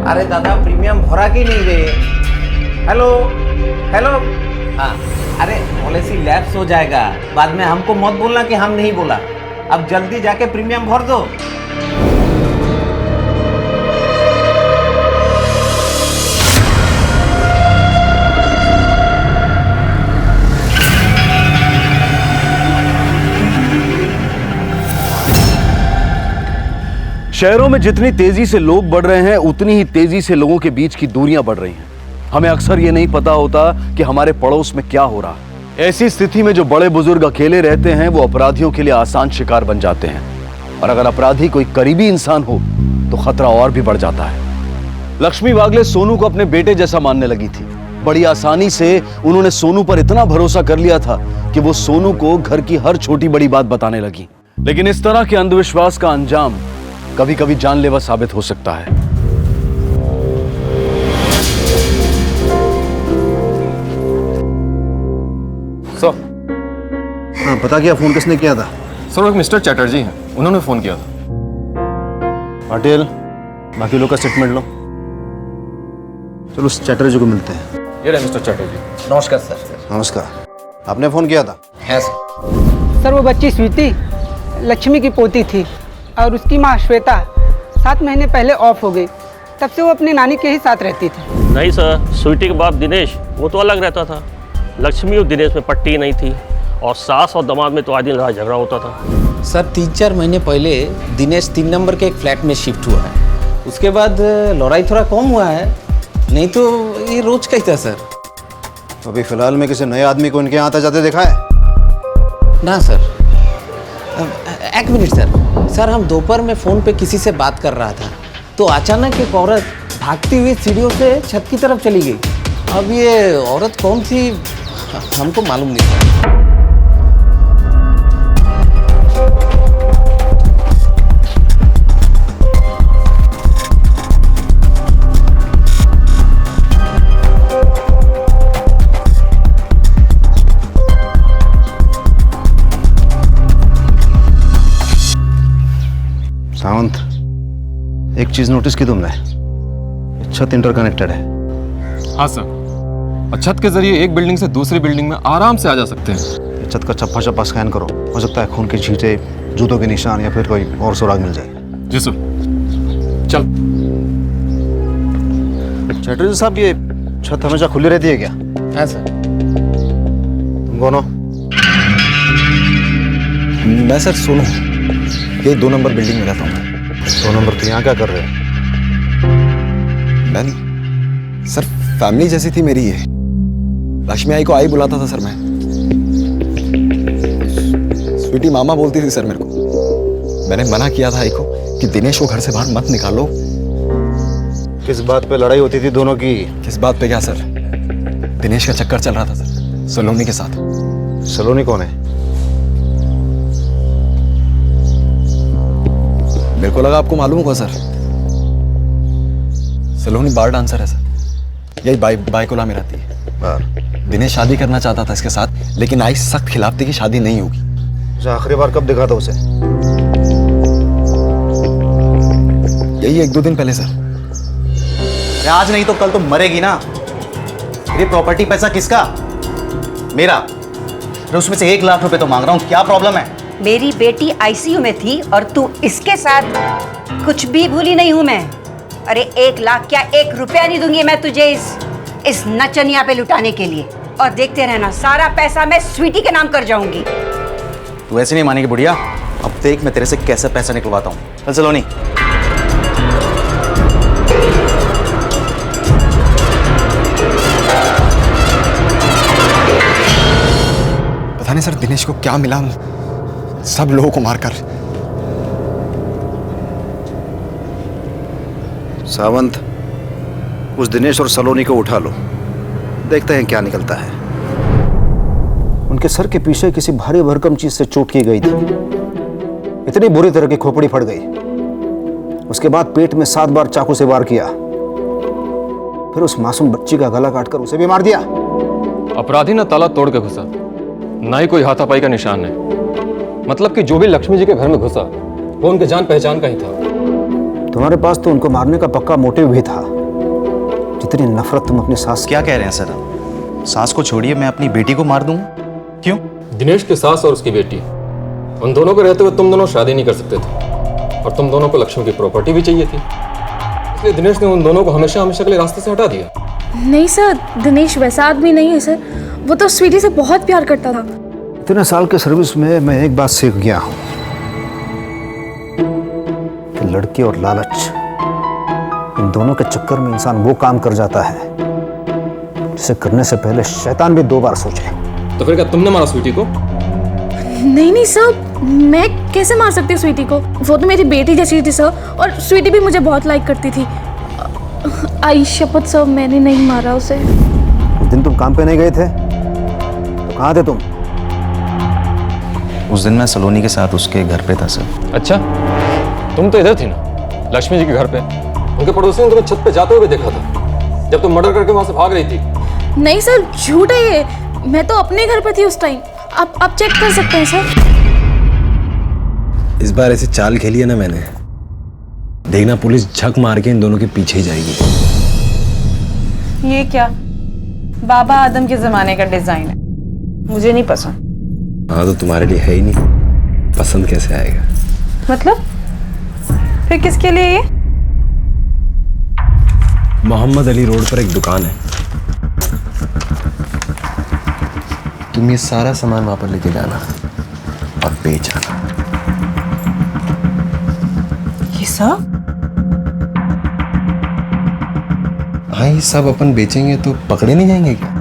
अरे दादा प्रीमियम भरा की नहीं रे। Hello hello. हाँ अरे पॉलिसी लैप्स हो जाएगा, बाद में हमको मत बोलना कि हम नहीं बोला। अब जल्दी जाके प्रीमियम भर दो। शहरों में जितनी तेजी से लोग बढ़ रहे हैं उतनी ही तेजी से लोगों के बीच की दूरियां बढ़ रही हैं। हमें अक्सर ये नहीं पता होता कि हमारे पड़ोस में क्या हो रहा है। ऐसी स्थिति में जो बड़े बुजुर्ग अकेले रहते हैं वो अपराधियों के लिए आसान शिकार बन जाते हैं, और अगर अपराधी कोई करीबी इंसान हो तो खतरा और भी बढ़ जाता है। लक्ष्मी वागले सोनू को अपने बेटे जैसा मानने लगी थी। बड़ी आसानी से उन्होंने सोनू पर इतना भरोसा कर लिया था कि वो सोनू को घर की हर छोटी बड़ी बात बताने लगी। लेकिन इस तरह के अंधविश्वास का अंजाम कभी कभी जानलेवा साबित हो सकता है। सर, हाँ, पता किया फोन किसने किया था? सर, एक मिस्टर चैटर्जी हैं, उन्होंने फोन किया था। पाटिल, बाकी लोग का स्टेटमेंट लो। चलो उस चैटर्जी को मिलते हैं। ये रहे मिस्टर चैटर्जी। नमस्कार सर। नमस्कार। आपने फोन किया था? है सर, वो बच्ची स्वीटी लक्ष्मी की पोती थी और उसकी माँ श्वेता 7 महीने पहले ऑफ हो गई। तब से वो अपनी नानी के ही साथ रहती थी। नहीं सर, स्वीटी के बाप दिनेश वो तो अलग रहता था। लक्ष्मी और दिनेश में पट्टी नहीं थी और सास और दामाद में तो आए दिन लड़ाई झगड़ा होता था। सर, 3-4 महीने पहले दिनेश 3 नंबर के एक फ्लैट में शिफ्ट हुआ है। उसके बाद लड़ाई थोड़ा कम हुआ है, नहीं तो ये रोज का ही था सर। अभी फिलहाल में किसी नए आदमी को इनके यहाँ आते जाते देखा है? ना सर। एक मिनट सर। सर, हम दोपहर में फ़ोन पे किसी से बात कर रहा था तो अचानक एक औरत भागती हुई सीढ़ियों से छत की तरफ चली गई। अब ये औरत कौन थी हमको मालूम नहीं था। सावंत, एक चीज नोटिस की तुमने? छत इंटरकनेक्टेड है। हाँ सर, और छत के जरिए एक बिल्डिंग से दूसरी बिल्डिंग में आराम से आ जा सकते हैं। ये छत का चप्पा चप्पा स्कैन करो, हो सकता है खून की छींटे, जूतों के निशान या फिर कोई और सुराग मिल जाए। जी सर। चल। चैटर्जी साहब, ये छत हमेशा खुली रहती है क्या? हाँ सर। तुम कौन हो? मैं सर सोनू, ये 2 नंबर बिल्डिंग में रहता हूँ। 2 नंबर तो यहाँ क्या कर रहे हो? मैं सर, फैमिली जैसी थी मेरी ये। लक्ष्मी आई को आई बुलाता था सर मैं। स्वीटी मामा बोलती थी सर मेरे को। मैंने मना किया था आई को कि दिनेश को घर से बाहर मत निकालो। किस बात पे लड़ाई होती थी दोनों की? किस बात पे क्या सर? दिनेश का चक्कर चल रहा था सर, सलोनी के साथ। सलोनी कौन है? मेरे को लगा आपको मालूम होगा सर। सलोनी बार डांसर है सर, यही बाइकोला में रहती है। दिनेश शादी करना चाहता था इसके साथ, लेकिन आई सख्त खिलाफ थी कि शादी नहीं होगी। आखिरी बार कब देखा था उसे? यही 1-2 दिन पहले सर। आज नहीं तो कल तो मरेगी ना। ये प्रॉपर्टी पैसा किसका? मेरा। उसमें से 1 लाख रुपए तो मांग रहा हूँ, क्या प्रॉब्लम है? मेरी बेटी आईसीयू में थी और तू इसके साथ। कुछ भी भूली नहीं हूं मैं। अरे 1 लाख क्या 1 रुपया नहीं दूंगी मैं तुझे इस नचनिया पे लुटाने के लिए। और देखते रहना, सारा पैसा मैं स्वीटी के नाम कर जाऊंगी। तू ऐसे नहीं मानेगी बुढ़िया। अब देख मैं तेरे से कैसे पैसा निकलवाता हूँ। चल सलोनी। पता नहीं सर दिनेश को क्या मिला, सब लोगों को मारकर। सावंत, उस दिनेश और सलोनी को उठा लो, देखते हैं क्या निकलता है। उनके सर के पीछे किसी भारी भरकम चीज से चोट की गई थी। इतनी बुरी तरह की खोपड़ी फट गई। उसके बाद पेट में 7 बार चाकू से वार किया। फिर उस मासूम बच्ची का गला काटकर उसे भी मार दिया। अपराधी ना ताला तोड़ के घुसा, ना ही कोई हाथापाई का निशान है। मतलब कि जो भी लक्ष्मी जी के घर में घुसा वो उनके जान पहचान का ही था। तुम्हारे पास तो उनको मारने का पक्का मोटिव भी था। जितनी नफरत तुम अपनी सास। क्या कह रहे हैं सर? सास को छोड़िए, मैं अपनी बेटी को मार दूं? क्यों? दिनेश की सास और उसकी बेटी, उन दोनों को रहते हुए तुम दोनों शादी नहीं कर सकते थे और तुम दोनों को लक्ष्मी की प्रॉपर्टी भी चाहिए थी। इसलिए दिनेश ने उन दोनों को हमेशा हमेशा के लिए रास्ते से हटा दिया। नहीं सर, दिनेश वैसा आदमी नहीं है सर। वो तो स्वीटी से बहुत प्यार करता था। इतने साल के सर्विस में मैं एक बात सीख गया हूं कि लड़की और लालच, इन दोनों के चक्कर में इंसान वो काम कर जाता है जिसे करने से पहले शैतान भी 2 बार सोचे। तो फिर क्या तुमने मारा स्वीटी को? नहीं नहीं सर, मैं कैसे मार सकती हूँ स्वीटी को? वो तो मेरी बेटी जैसी थी सर, और स्वीटी भी मुझे बहुत लाइक करती थी। आई शपथ सर, मैंने नहीं मारा उसे। उस दिन तुम काम पे नहीं गए थे तो कहाँ थे तुम? उस दिन मैं सलोनी के साथ उसके घर पे था सर। अच्छा, तुम तो इधर थी ना, लक्ष्मी जी के घर पे। उनके पड़ोसी ने तुम्हें छत पे जाते हुए देखा था जब तुम मर्डर करके वहां से भाग रही थी। नहीं सर, झूठ है ये। मैं तो अपने घर पे थी उस टाइम। आप चेक कर सकते हैं सर। इस बार ऐसे चाल खेली है ना मैंने, देखना पुलिस झक मार के इन दोनों के पीछे ही जाएगी। ये क्या बाबा आदम के जमाने का डिजाइन है, मुझे नहीं पसंद। हाँ तो तुम्हारे लिए है ही नहीं, पसंद कैसे आएगा? मतलब फिर किसके लिए ये? मोहम्मद अली रोड पर एक दुकान है, तुम ये सारा सामान वहां पर लेके जाना और बेच आना। ये सब? हाँ, ये सब अपन बेचेंगे तो पकड़े नहीं जाएंगे क्या?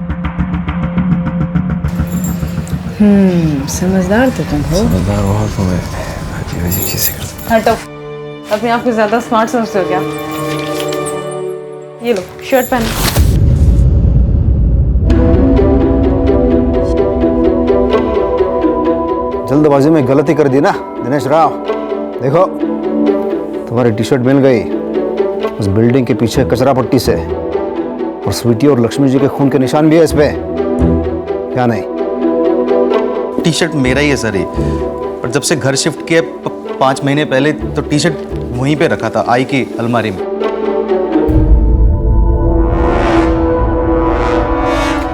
समझदार तो तुम हो। समझदार बहुत हूँ मैं, अजीब चीजें करता हूँ। हटो, अपने आप को ज्यादा स्मार्ट समझते हो क्या? ये लो शर्ट पहनो। जल्दबाजी में गलती कर दी ना दिनेश राव। देखो तुम्हारी टी शर्ट मिल गई उस बिल्डिंग के पीछे कचरा पट्टी से, और स्वीटी और लक्ष्मी जी के खून के निशान भी है इस पे। क्या नहीं? टी शर्ट मेरा ही है सर ये, और जब से घर शिफ्ट किया 5 महीने पहले तो टी शर्ट वहीं पे रखा था आई की अलमारी में।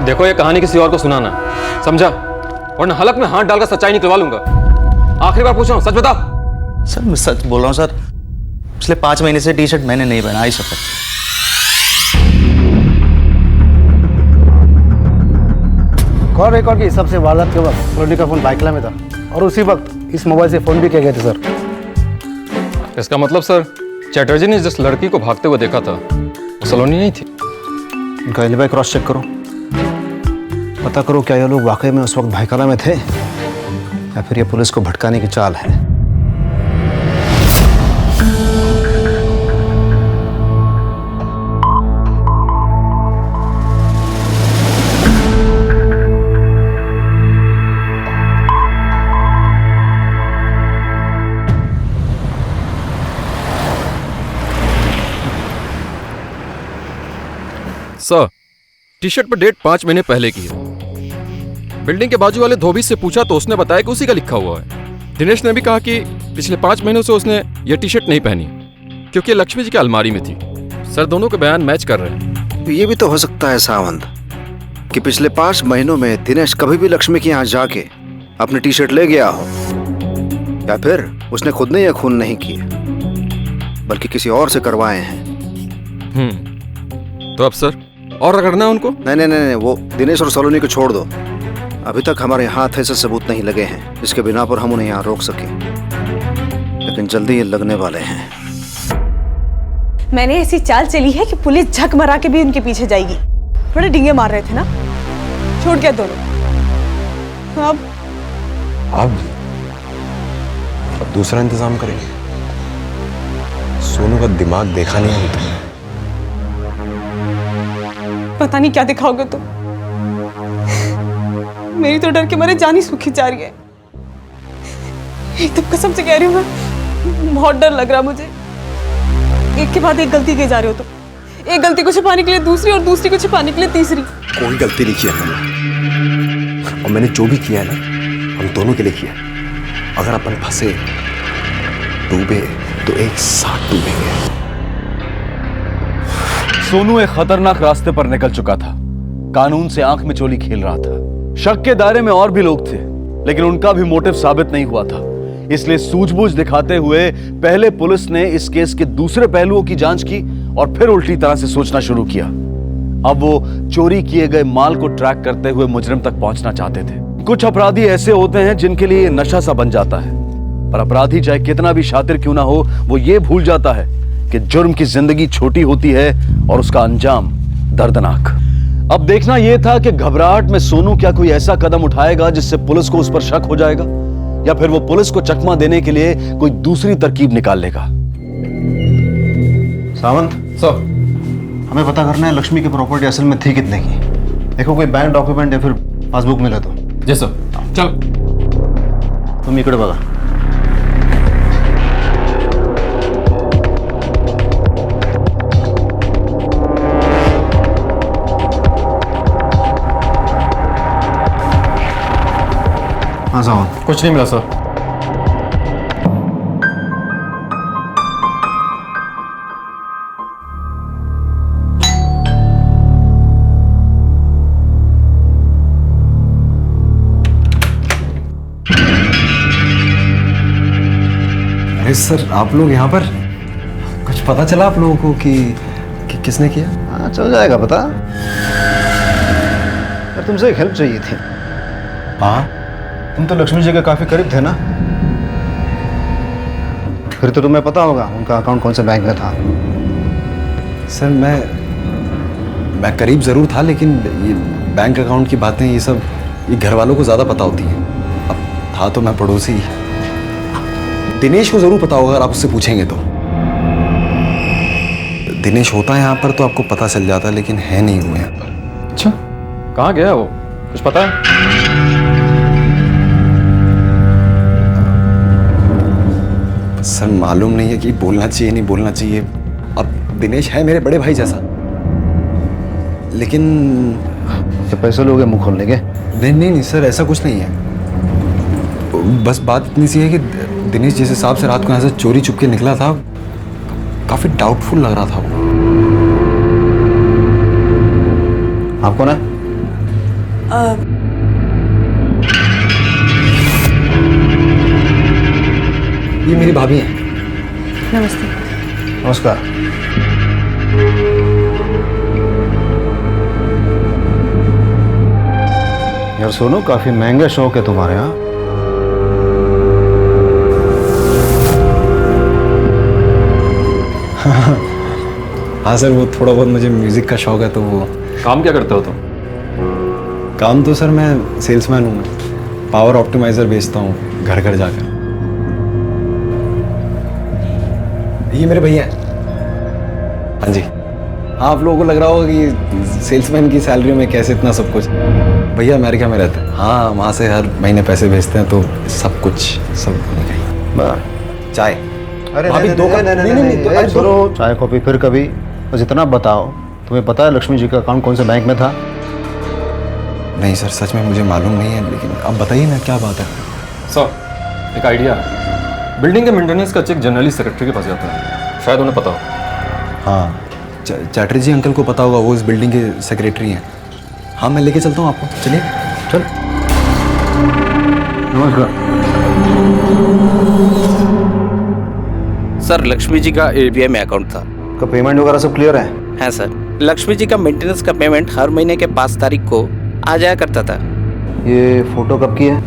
देखो ये कहानी किसी और को सुनाना, समझा? वरना हलक में हाथ डालकर सच्चाई निकलवा लूंगा। आखिरी बार पूछ रहा हूँ, सच बताओ। सर मैं सच बोल रहा हूँ सर, पिछले 5 महीने से टी शर्ट मैंने नहीं पहना, आई शपथ। कॉल रिकॉर्ड की सबसे वारदात के वक्त सलोनी का फोन बाइकला में था, और उसी वक्त इस मोबाइल से फोन भी किए गए थे सर। इसका मतलब सर चैटर्जी ने जिस लड़की को भागते हुए देखा था वो सलोनी नहीं थी। उनका एलिबाई क्रॉस चेक करो, पता करो क्या ये लोग वाकई में उस वक्त भाईकाला में थे या फिर ये पुलिस को भटकाने की चाल है। सर, टी शर्ट पर डेट 5 महीने पहले की है। बिल्डिंग के बाजू वाले धोबी से पूछा तो उसने बताया कि उसी का लिखा हुआ है। दिनेश ने भी कहा कि पिछले 5 महीनों से उसने यह टी शर्ट नहीं पहनी क्योंकि लक्ष्मी जी की अलमारी में थी। सर दोनों के बयान मैच कर रहे हैं। ये भी तो हो सकता है सावंत कि पिछले 5 महीनों में दिनेश कभी भी लक्ष्मी के यहाँ जाके अपनी टी शर्ट ले गया हो, या फिर उसने खुद ने यह खून नहीं किए बल्कि किसी और से करवाए हैं। तो अब सर और रगड़ना है उनको? नहीं, वो दिनेश और सलोनी को छोड़ दो। अभी तक हमारे हाथ ऐसे सबूत नहीं लगे हैं जिसके बिना पर हम उन्हें यहाँ रोक सके, लेकिन जल्दी ये लगने वाले हैं। मैंने ऐसी चाल चली है कि पुलिस झक मरा के भी उनके पीछे जाएगी। थोड़े डींगे मार रहे थे ना, छोड़ क्या दोनों। अब दूसरा इंतजाम करेंगे। सोनू का दिमाग देखा नहीं है। पता नहीं क्या दिखाओगे तुम। मेरी तो डर के मारे जान ही सूखी जा रही है। एकदम कसम से कह रही हूँ मैं, बहुत डर लग रहा मुझे। एक के बाद एक गलती किए जा रहे हो तुम। एक गलती को छिपाने के लिए दूसरी, और दूसरी को छिपाने के लिए तीसरी। कोई गलती नहीं किया मैंने, और मैंने जो भी किया है ना हम दोनों के लिए किया। अगर अपन फंसे डूबे तो एक साथ डूबेंगे। सोनू एक खतरनाक रास्ते पर निकल चुका था, कानून से आंख में चोली खेल रहा था। शक के दायरे में और भी लोग थे, लेकिन उनका भी मोटिव साबित नहीं हुआ था। इसलिए सूझबूझ दिखाते हुए पहले पुलिस ने इस केस के दूसरे पहलुओं की जांच की और फिर उल्टी तरह से सोचना शुरू किया। अब वो चोरी किए गए माल को ट्रैक करते हुए मुजरिम तक पहुंचना चाहते थे। कुछ अपराधी ऐसे होते हैं जिनके लिए नशा सा बन जाता है, पर अपराधी चाहे कितना भी शातिर क्यों ना हो, वो ये भूल जाता है कि जुर्म की जिंदगी छोटी होती है और उसका अंजाम दर्दनाक। अब देखना यह था कि घबराहट में सोनू क्या कोई ऐसा कदम उठाएगा जिससे पुलिस को उस पर शक हो जाएगा, या फिर वो पुलिस को चकमा देने के लिए कोई दूसरी तरकीब निकाल लेगा। सावंत सर, हमें पता करना है लक्ष्मी की प्रॉपर्टी असल में थी कितने की। देखो कोई बैंक डॉक्यूमेंट या फिर पासबुक मिला तो। जी सर। चल तुम इकडे बघा। हाँ सावन। कुछ नहीं मिला सर। अरे सर आप लोग यहाँ पर, कुछ पता चला आप लोगों को कि किसने किया? हाँ चल जाएगा पता। यार तुमसे एक हेल्प चाहिए थी। हाँ तुम तो लक्ष्मी जी के काफी करीब थे ना, फिर तो तुम्हें पता होगा उनका अकाउंट कौन से बैंक में था। सर मैं करीब ज़रूर था, लेकिन ये बैंक अकाउंट की बातें ये सब ये घर वालों को ज़्यादा पता होती हैं। अब था तो मैं पड़ोसी। दिनेश को ज़रूर पता होगा अगर आप उससे पूछेंगे तो। दिनेश होता है यहाँ पर तो आपको पता चल जाता, लेकिन है नहीं वो यहाँ पर। अच्छा कहाँ गया वो, कुछ पता है? सर मालूम नहीं है कि बोलना चाहिए नहीं बोलना चाहिए। अब दिनेश है मेरे बड़े भाई जैसा, लेकिन तो पैसे लोगे मुंह खोलने के? नहीं सर ऐसा कुछ नहीं है। बस बात इतनी सी है कि दिनेश जिस हिसाब से रात को यहाँ से चोरी चुप के निकला था, काफी डाउटफुल लग रहा था वो। आप कौन है? ये मेरी भाभी है। नमस्ते। नमस्कार। यार सोनू काफी महंगा शौक है तुम्हारे यहाँ। हाँ सर वो थोड़ा बहुत मुझे म्यूजिक का शौक है। तो वो काम क्या करते हो तुम? काम तो सर मैं सेल्समैन हूँ। मैं पावर ऑप्टिमाइजर बेचता हूँ घर घर जाकर। ये मेरे भैया हैं। हाँ जी। हाँ आप लोगों को लग रहा होगा कि सेल्समैन की सैलरी में कैसे इतना सब कुछ। भैया अमेरिका में रहते हैं। हाँ वहाँ से हर महीने पैसे भेजते हैं, तो सब कुछ सब नहीं। चाय अरे भाभी दो कप। नहीं सुनो, चाय कॉफी फिर कभी। बस इतना बताओ, तुम्हें पता है लक्ष्मी जी का अकाउंट कौन से बैंक में था? नहीं सर सच में मुझे मालूम नहीं है, लेकिन आप बताइए ना क्या बात है। सर एक आइडिया है। बिल्डिंग के मेंटेनेंस का चेक जनरली सेक्रेटरी के पास जाता है, शायद उन्हें पता हो। हाँ चैटर्जी अंकल को पता होगा, वो इस बिल्डिंग के सेक्रेटरी हैं। हाँ मैं लेके चलता हूँ आपको, चलिए। चल। नमस्कार सर, लक्ष्मी जी का एसबीआई में अकाउंट था। का पेमेंट वगैरह सब क्लियर है? हाँ सर, लक्ष्मी जी का मेंटेनेंस का पेमेंट हर महीने के 5 तारीख को आ जाया करता था। ये फोटो कब की है?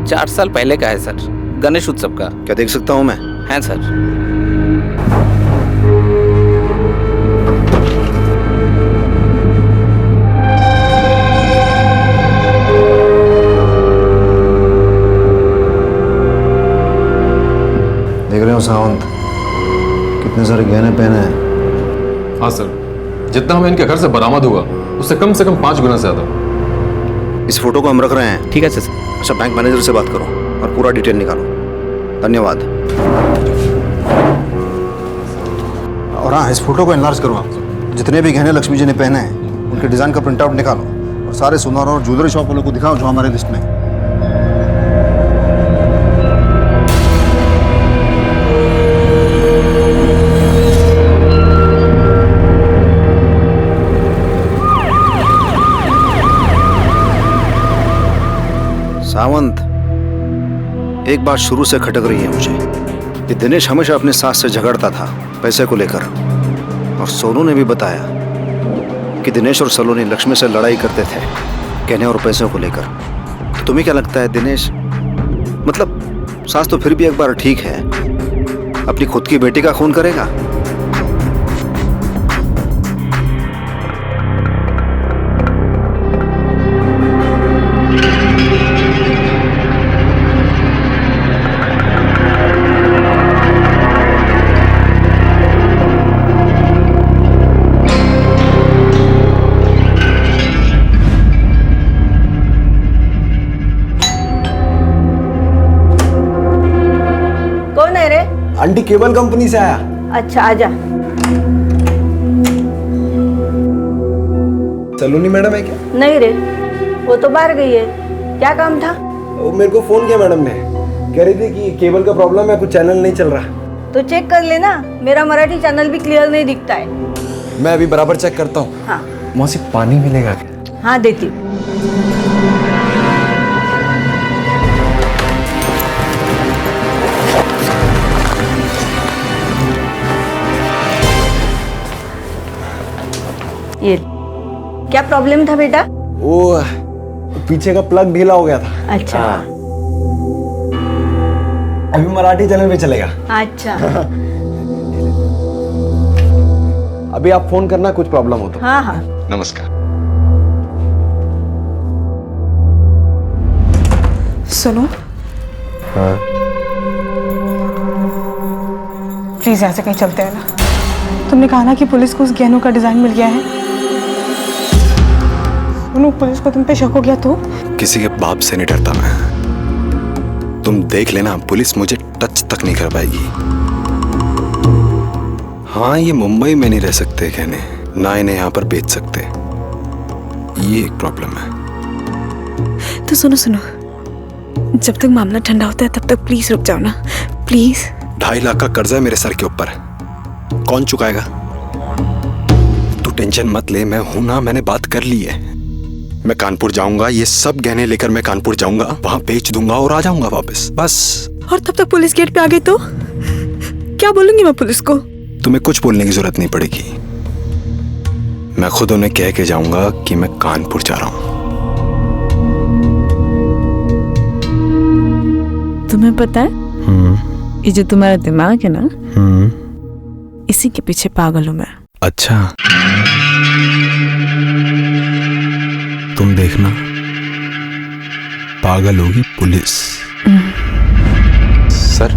4 साल पहले का है सर, गणेश उत्सव का। क्या देख सकता हूँ मैं? हाँ सर। देख रहे हो सावंत, कितने सारे गहने पहने हैं। हाँ सर, जितना हमें इनके घर से बरामद हुआ उससे कम 5 गुना ज्यादा। इस फोटो को हम रख रहे हैं। ठीक है सर। अच्छा बैंक मैनेजर से बात करो और पूरा डिटेल निकालो। धन्यवाद। और हाँ, इस फोटो को एनलार्ज करो आप। जितने भी गहने लक्ष्मी जी ने पहने हैं उनके डिजाइन का प्रिंट आउट निकालो और सारे सुनार और ज्वेलरी शॉप वालों को दिखाओ जो हमारे लिस्ट में है। सावंत, एक बात शुरू से खटक रही है मुझे। ये दिनेश हमेशा अपने सास से झगड़ता था पैसे को लेकर, और सोनू ने भी बताया कि दिनेश और सलोनी लक्ष्मी से लड़ाई करते थे गहने और पैसों को लेकर। तो तुम्हें क्या लगता है दिनेश, मतलब सास तो फिर भी एक बार ठीक है, अपनी खुद की बेटी का खून करेगा? आंटी केबल कंपनी से आया। अच्छा आजा। सलोनी मैडम है क्या? नहीं रे, वो तो बाहर गई है। क्या काम था? वो मेरे को फोन किया मैडम ने, कह रही थी कि केबल का प्रॉब्लम है, कुछ चैनल नहीं चल रहा। तो चेक कर लेना, मेरा मराठी चैनल भी क्लियर नहीं दिखता है। मैं अभी बराबर चेक करता हूँ। हाँ मौसी पानी मिलेगा क्या? हाँ देती हूँ। ये क्या प्रॉब्लम था बेटा? वो पीछे का प्लग ढीला हो गया था। अच्छा। अभी मराठी चैनल पे चलेगा। अच्छा। अभी आप फोन करना कुछ प्रॉब्लम हो तो। हाँ हाँ। नमस्कार। सुनो हाँ प्लीज ऐसे कहीं चलते हैं ना। तुमने कहा ना कि पुलिस को उस गहनों का डिजाइन मिल गया है। सुनो, पुलिस को तुम पे शक हो गया तो? किसी के बाप से नहीं डरता मैं। तुम देख लेना, पुलिस मुझे टच तक नहीं कर पाएगी। हाँ, ये मुंबई में नहीं रह सकते कहने, ना इन्हें यहाँ पर बेच सकते, ये एक प्रॉब्लम है। तो सुनो सुनो, जब तक मामला ठंडा होता है तब तक प्लीज रुक जाओ ना, प्लीज। 2.5 लाख का कर्जा है मेरे सर के ऊपर, कौन चुकाएगा? तू टेंशन मत ले, मैं हूं ना, मैंने बात कर ली है। मैं कानपुर जाऊंगा, ये सब गहने लेकर मैं कानपुर जाऊंगा, वहां बेच दूंगा और आ जाऊंगा वापस, बस। और तब तक पुलिस गेट पे आ गई तो क्या बोलूंगी मैं पुलिस को? तुम्हें कुछ बोलने की जरूरत नहीं पड़ेगी, मैं खुद उन्हें कह के जाऊंगा कि मैं कानपुर जा रहा हूं। तुम्हें पता है ये जो तुम्हारा दिमाग है ना, इसी के पीछे पागल हूं मैं। अच्छा, तुम देखना, पागल होगी पुलिस। सर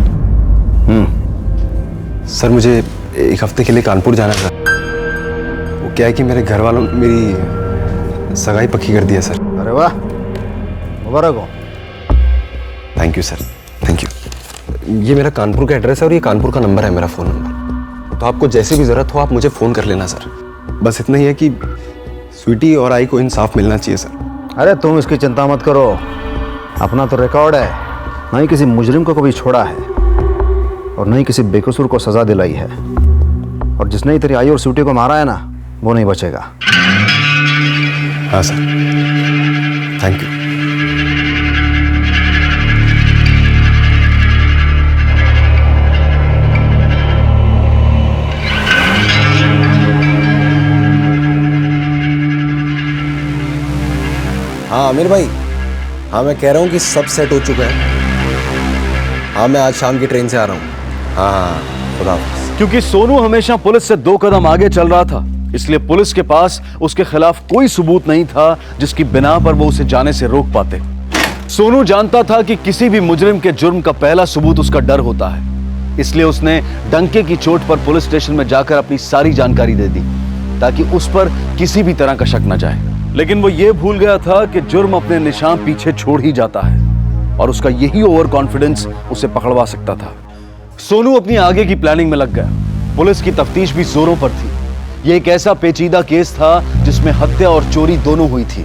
सर मुझे 1 हफ्ते के लिए कानपुर जाना था। वो क्या है कि मेरे घर वालों ने मेरी सगाई पक्की कर दिया सर। अरे वाह, मुबारक हो। Thank you sir, thank you. ये मेरा कानपुर का एड्रेस है और ये कानपुर का नंबर है, मेरा फ़ोन नंबर। तो आपको जैसे भी ज़रूरत हो आप मुझे फ़ोन कर लेना सर। बस इतना ही है कि स्वीटी और आई को इंसाफ मिलना चाहिए सर। अरे तुम इसकी चिंता मत करो, अपना तो रिकॉर्ड है, ना ही किसी मुजरिम को कभी छोड़ा है और न ही किसी बेकसूर को सजा दिलाई है। और जिसने ही तेरी आई और स्वीटी को मारा है ना, वो नहीं बचेगा। हाँ सर, थैंक यू। हाँ आमिर भाई, हाँ मैं कह रहा हूँ कि सब सेट हो चुका है। हाँ मैं आज शाम की ट्रेन से आ रहा हूँ। हाँ खुदा हाफिज़। क्योंकि सोनू हमेशा पुलिस से 2 कदम आगे चल रहा था, इसलिए पुलिस के पास उसके खिलाफ कोई सबूत नहीं था जिसकी बिना पर वो उसे जाने से रोक पाते। सोनू जानता था कि किसी भी मुजरिम के जुर्म का पहला सबूत उसका डर होता है, इसलिए उसने डंके की चोट पर पुलिस स्टेशन में जाकर अपनी सारी जानकारी दे दी ताकि उस पर किसी भी तरह का शक न जाए। लेकिन वो ये भूल गया था कि जुर्म अपने निशान पीछे छोड़ ही जाता है और उसका यही ओवर कॉन्फिडेंस उसे पकड़वा सकता था। सोनू अपनी आगे की प्लानिंग में लग गया। पुलिस की तफ्तीश भी जोरों पर थी। यह एक ऐसा पेचीदा केस था जिसमें हत्या और चोरी दोनों हुई थी,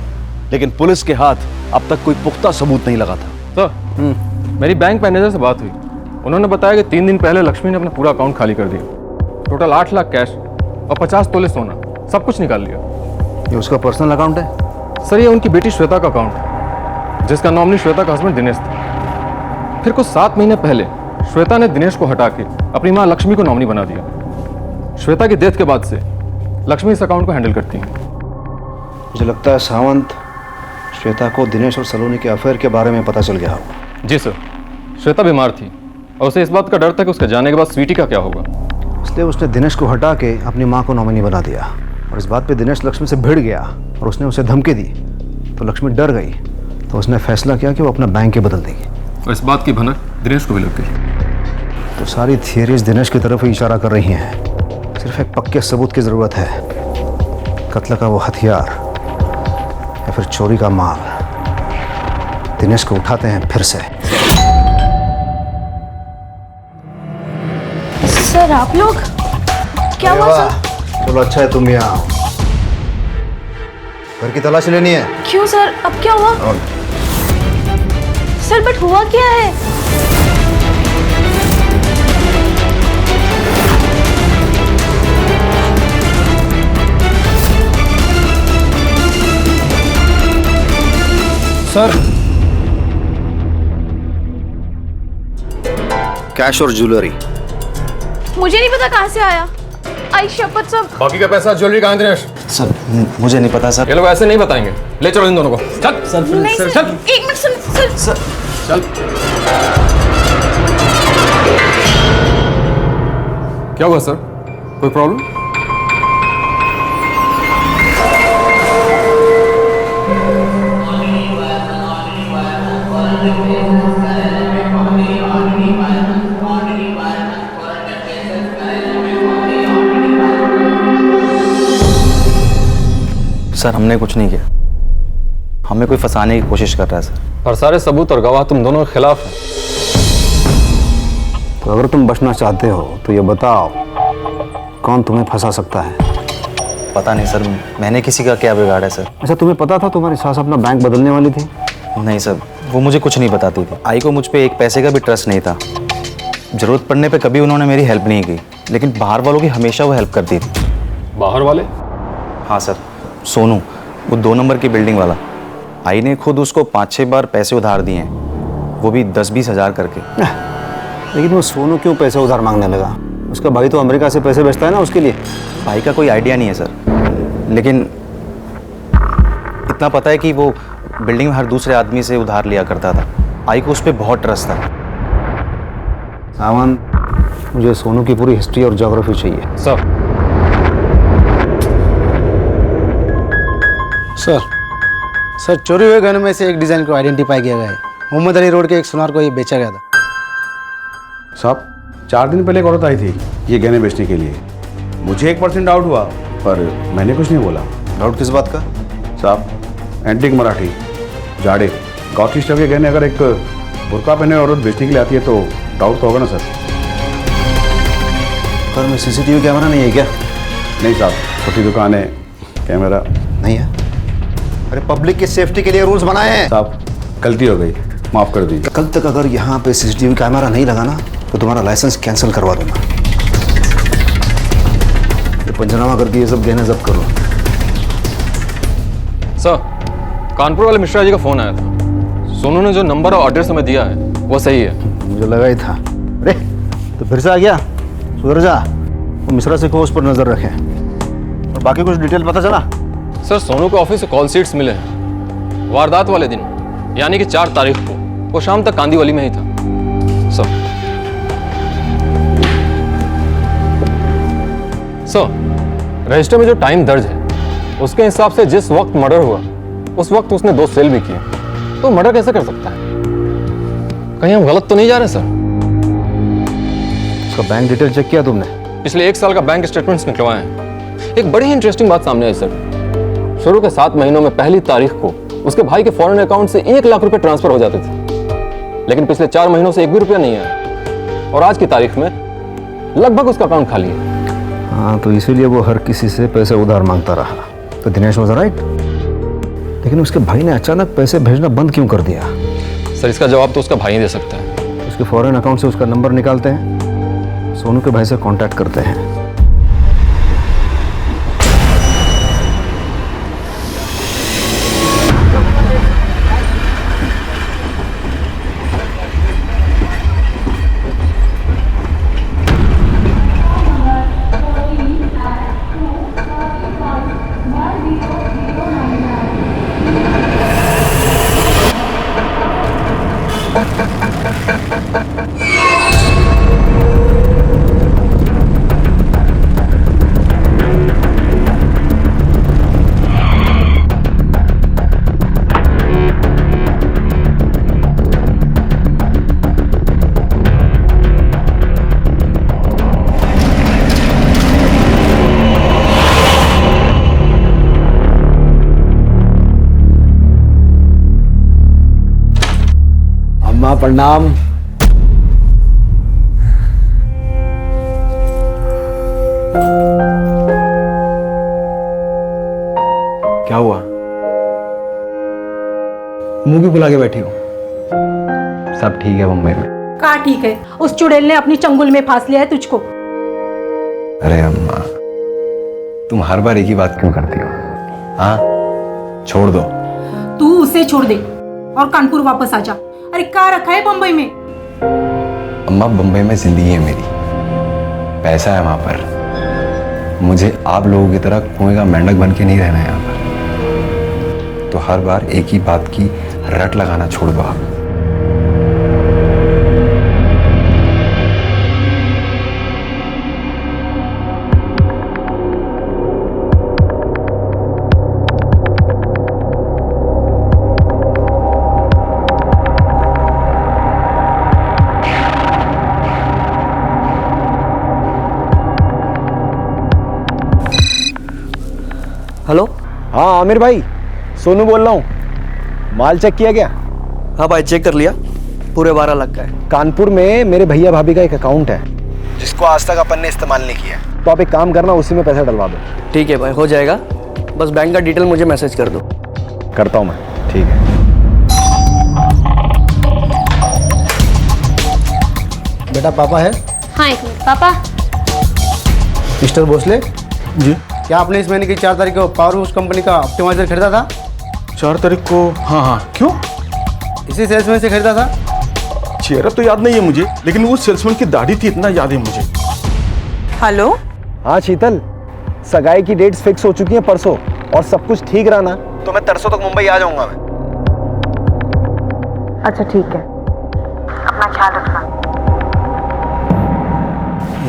लेकिन पुलिस के हाथ अब तक कोई पुख्ता सबूत नहीं लगा था। सर, मेरी बैंक मैनेजर से बात हुई। उन्होंने बताया कि 3 दिन पहले लक्ष्मी ने अपना पूरा अकाउंट खाली कर दिया। टोटल 8 लाख कैश और 50 तोले सोना, सब कुछ निकाल लिया। ये उसका पर्सनल अकाउंट है? सर, ये उनकी बेटी श्वेता का अकाउंट है, जिसका नॉमिनी श्वेता का हस्बैंड दिनेश था। फिर कुछ 7 महीने पहले श्वेता ने दिनेश को हटा के अपनी मां लक्ष्मी को नॉमिनी बना दिया। श्वेता की डेथ के बाद से लक्ष्मी इस अकाउंट को हैंडल करती है। मुझे लगता है सावंत, श्वेता को दिनेश और सलोनी के अफेयर के बारे में पता चल गया होगा। जी सर, श्वेता बीमार थी और उसे इस बात का डर था कि उसके जाने के बाद स्वीटी का क्या होगा, इसलिए उसने दिनेश को हटा के अपनी मां को नॉमिनी बना दिया। और इस बात पे दिनेश लक्ष्मी से भिड़ गया और उसने उसे धमकी दी, तो लक्ष्मी डर गई, तो उसने फैसला किया कि वो अपना बैंक ही बदल देगी। और इस बात की भनक दिनेश को भी लग गई। तो सारी थियरीज दिनेश की तरफ ही इशारा कर रही हैं। सिर्फ एक पक्के सबूत की जरूरत है, कत्ल का वो हथियार या फिर चोरी का माल। दिनेश को उठाते हैं फिर से। सर आप लोग क्या अरे हुआ वाह, सर? चलो अच्छा है तुम यहाँ आओ। घर की तलाशी लेनी है। क्यों सर, अब क्या हुआ? और सर बट हुआ क्या है? सर कैश और ज्वेलरी। मुझे नहीं पता कहाँ से आया। आई शपथ सब। बाकी का पैसा ज्वेलरी कहाँ है दिनेश? सर मुझे नहीं पता सर। ये लोग ऐसे नहीं बताएंगे। ले चलो इन दोनों को। चल सर नहीं सर, चल एक मिनट सुन सर। चल। क्या हुआ सर? कोई प्रॉब्लम? सर हमने कुछ नहीं किया, हमें कोई फंसाने की कोशिश कर रहा है सर। और सारे सबूत और गवाह तुम दोनों के खिलाफ हैं। तो अगर तुम बचना चाहते हो तो ये बताओ कौन तुम्हें फंसा सकता है? पता नहीं सर, मैंने किसी का क्या बिगाड़ा है सर। अच्छा तुम्हें पता था तुम्हारी सास अपना बैंक बदलने वाली थी? नहीं सर, वो मुझे कुछ नहीं बताती थी। आई को मुझ पे एक पैसे का भी ट्रस्ट नहीं था। जरूरत पड़ने पे कभी उन्होंने मेरी हेल्प नहीं की, लेकिन बाहर वालों की हमेशा वो हेल्प करती थी। बाहर वाले? हाँ सर, सोनू, वो 2 नंबर की बिल्डिंग वाला। आई ने खुद उसको 5-6 बार पैसे उधार दिए हैं, वो भी 10-20 हज़ार करके। लेकिन वो सोनू क्यों पैसे उधार मांगने लगा? उसका भाई तो अमेरिका से पैसे भेजता है ना उसके लिए। भाई का कोई आइडिया नहीं है सर, लेकिन इतना पता है कि वो बिल्डिंग में हर दूसरे आदमी से उधार लिया करता था। आई को उस पर बहुत ट्रस्ट था। सावन, मुझे सोनू की पूरी हिस्ट्री और ज्योग्राफी चाहिए। सर चोरी हुए गहनों में से एक डिजाइन को आइडेंटिफाई किया गया है। मोहम्मद अली रोड के एक सुनार को ये बेचा गया था। साहब 4 दिन पहले एक औरत आई थी ये गहने बेचने के लिए। मुझे 1% डाउट हुआ पर मैंने कुछ नहीं बोला। डाउट किस बात का? साहब एंटिक मराठी जाड़े गौत्री स्टफ के गहने अगर एक बुर्का पहने औरत बेचने के लिए आती है तो डाउट तो होगा ना सर। घर में सीसीटीवी कैमरा नहीं है क्या? नहीं साहब, छोटी दुकान है, कैमरा नहीं है। अरे पब्लिक की सेफ्टी के लिए रूल्स बनाए हैं। साहब गलती हो गई, माफ कर दीजिए। कल तक अगर यहाँ पे सीसीटीवी कैमरा नहीं लगा ना तो तुम्हारा लाइसेंस कैंसिल करवा दूंगा। तो पंचनामा करके ये सब गहने जब्त करो। सर, कानपुर वाले मिश्रा जी का फोन आया था। सोनू ने जो नंबर और एड्रेस हमें दिया है वो सही है। मुझे लगा ही था। अरे तो फिर से आ गया? सुधर जा। वो मिश्रा से को उस पर नजर रखे। और बाकी कुछ डिटेल पता चला? सर सोनू को ऑफिस से कॉल शीट्स मिले हैं। वारदात वाले दिन यानी कि 4 तारीख को वो शाम तक कांदीवली में ही था। सर रजिस्टर में जो टाइम दर्ज है उसके हिसाब से जिस वक्त मर्डर हुआ उस वक्त उसने 2 सेल भी किए, तो मर्डर कैसे कर सकता है? कहीं हम गलत तो नहीं जा रहे सर? उसका बैंक डिटेल चेक किया तुमने? पिछले 1 साल का बैंक स्टेटमेंट्स निकलवाए हैं। एक बड़ी ही इंटरेस्टिंग बात सामने आई सर। शुरू के 7 महीनों में पहली तारीख को उसके भाई के फॉरेन अकाउंट से 1 लाख रुपए ट्रांसफर हो जाते थे, लेकिन पिछले 4 महीनों से 1 भी रुपया नहीं आया और आज की तारीख में लगभग उसका अकाउंट खाली है। हाँ, तो इसीलिए वो हर किसी से पैसे उधार मांगता रहा। तो दिनेश वाज राइट। लेकिन उसके भाई ने अचानक पैसे भेजना बंद क्यों कर दिया? सर इसका जवाब तो उसका भाई ही दे सकता है। उसके फॉरेन अकाउंट से उसका नंबर निकालते हैं, सोनू के भाई से कांटेक्ट करते हैं। प्रणाम। क्या हुआ? मुंह क्यों बुला के बैठी हो? सब ठीक है मुंबई में। कहा ठीक है, उस चुड़ैल ने अपनी चंगुल में फांस लिया है तुझको। अरे अम्मा, तुम हर बार एक ही बात क्यों करती हो? हाँ, छोड़ दो। तू उसे छोड़ दे और कानपुर वापस आ जा। अरे क्या रखा है बम्बई में? अम्मा, बम्बई में जिंदगी है मेरी, पैसा है वहां पर। मुझे आप लोगों की तरह कुएं का मेंढक बन के नहीं रहना है यहाँ पर। तो हर बार एक ही बात की रट लगाना छोड़ दो आप। हेलो। हाँ आमिर भाई, सोनू बोल रहा हूँ। माल चेक किया क्या? हाँ भाई, चेक कर लिया, पूरे 12 लाख का है। कानपुर में मेरे भैया भाभी का एक अकाउंट है जिसको आज तक अपन ने इस्तेमाल नहीं किया, तो आप एक काम करना, उसी में पैसा डलवा दो। ठीक है भाई, हो जाएगा, बस बैंक का डिटेल मुझे मैसेज कर दो। करता हूँ मैं, ठीक है। बेटा पापा है? हाँ एक मिनट पापा। मिस्टर भोसले जी, क्या आपने इस महीने की 4 तारीख को पावर हाउस कंपनी का ऑप्टिमाइजर खरीदा था? 4 तारीख को? हाँ हाँ, क्यों? इसी सेल्समैन से खरीदा था। चेहरा तो याद नहीं है मुझे, लेकिन वो सेल्समैन की दाढ़ी थी, इतना याद है मुझे। हेलो। हाँ शीतल, सगाई की डेट्स फिक्स हो चुकी हैं परसों, और सब कुछ ठीक रहा ना तो मैं तरसों तक मुंबई आ जाऊंगा मैं। अच्छा ठीक है, अपना ख्याल रखना।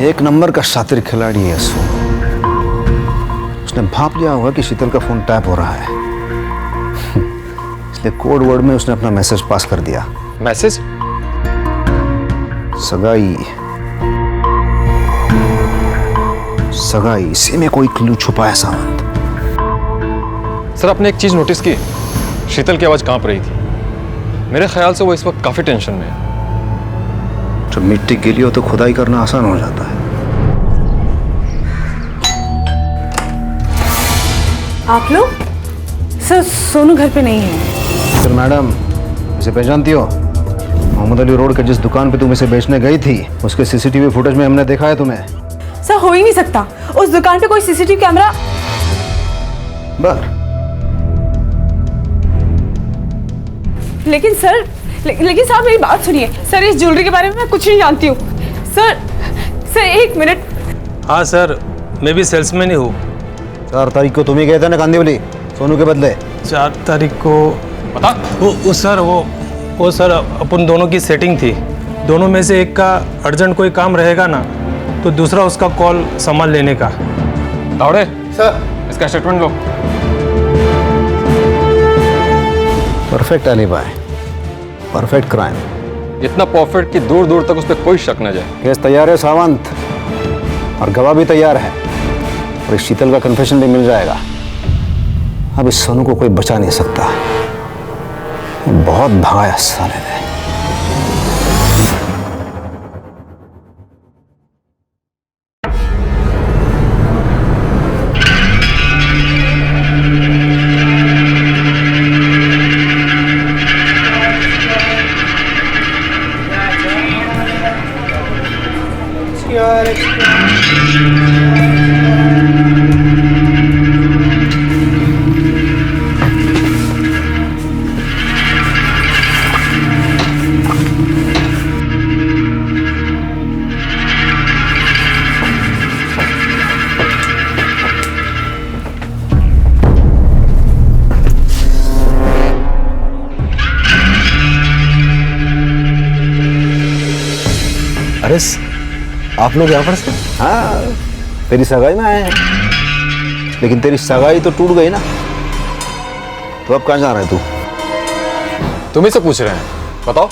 एक नंबर का शातिर खिलाड़ी है सो। उसने भाप लिया होगा कि शीतल का फोन टैप हो रहा है, इसलिए कोड वर्ड में उसने अपना मैसेज पास कर दिया। मैसेज? सगाई, सगाई, इसी में कोई क्लू छुपा है सावंत। सर, आपने एक चीज नोटिस की? शीतल की आवाज कांप रही थी। मेरे ख्याल से वो इस वक्त काफी टेंशन में है। जब मिट्टी गीली हो तो खुदाई करना आसान हो जाता है। आप लोग? सर, सोनू घर पे नहीं है। सर मैडम, इसे पहचानती हो? मोहम्मद अली रोड के जिस दुकान पे तुम इसे बेचने गई थी, उसके सीसीटीवी फुटेज में हमने देखा है तुम्हें। सर, हो ही नहीं सकता, उस दुकान पे कोई सीसीटीवी कैमरा। लेकिन सर, लेकिन साहब मेरी बात सुनिए। सर, इस ज्वेलरी के बारे में मैं कुछ नहीं जानती हूँ। सर एक मिनट। हाँ सर, मैं भी सेल्समैन ही हूँ। 4 तारीख को तुम ही गए थे ना कांदिवली, सोनू के बदले? 4 तारीख को बता। वो सर अपन दोनों की सेटिंग थी। दोनों में से एक का अर्जेंट कोई काम रहेगा ना, तो दूसरा उसका कॉल संभाल लेने का। तावड़े सर, इसका स्टेटमेंट लो। Perfect alibi, perfect crime. इतना परफेक्ट कि दूर दूर तक उस पर कोई शक न जाए। केस तैयार है सावंत, और गवाह भी तैयार है, और इस शीतल का कन्फेशन भी मिल जाएगा। अब इस सोनू को कोई बचा नहीं सकता, बहुत भगाया साले ने। अरे आप लोग यहाँ पर से? हाँ, तेरी सगाई में आए हैं। लेकिन तेरी सगाई तो टूट गई ना, तो अब कहाँ जा रहा है तू? तुम्ही से पूछ रहे हैं, बताओ।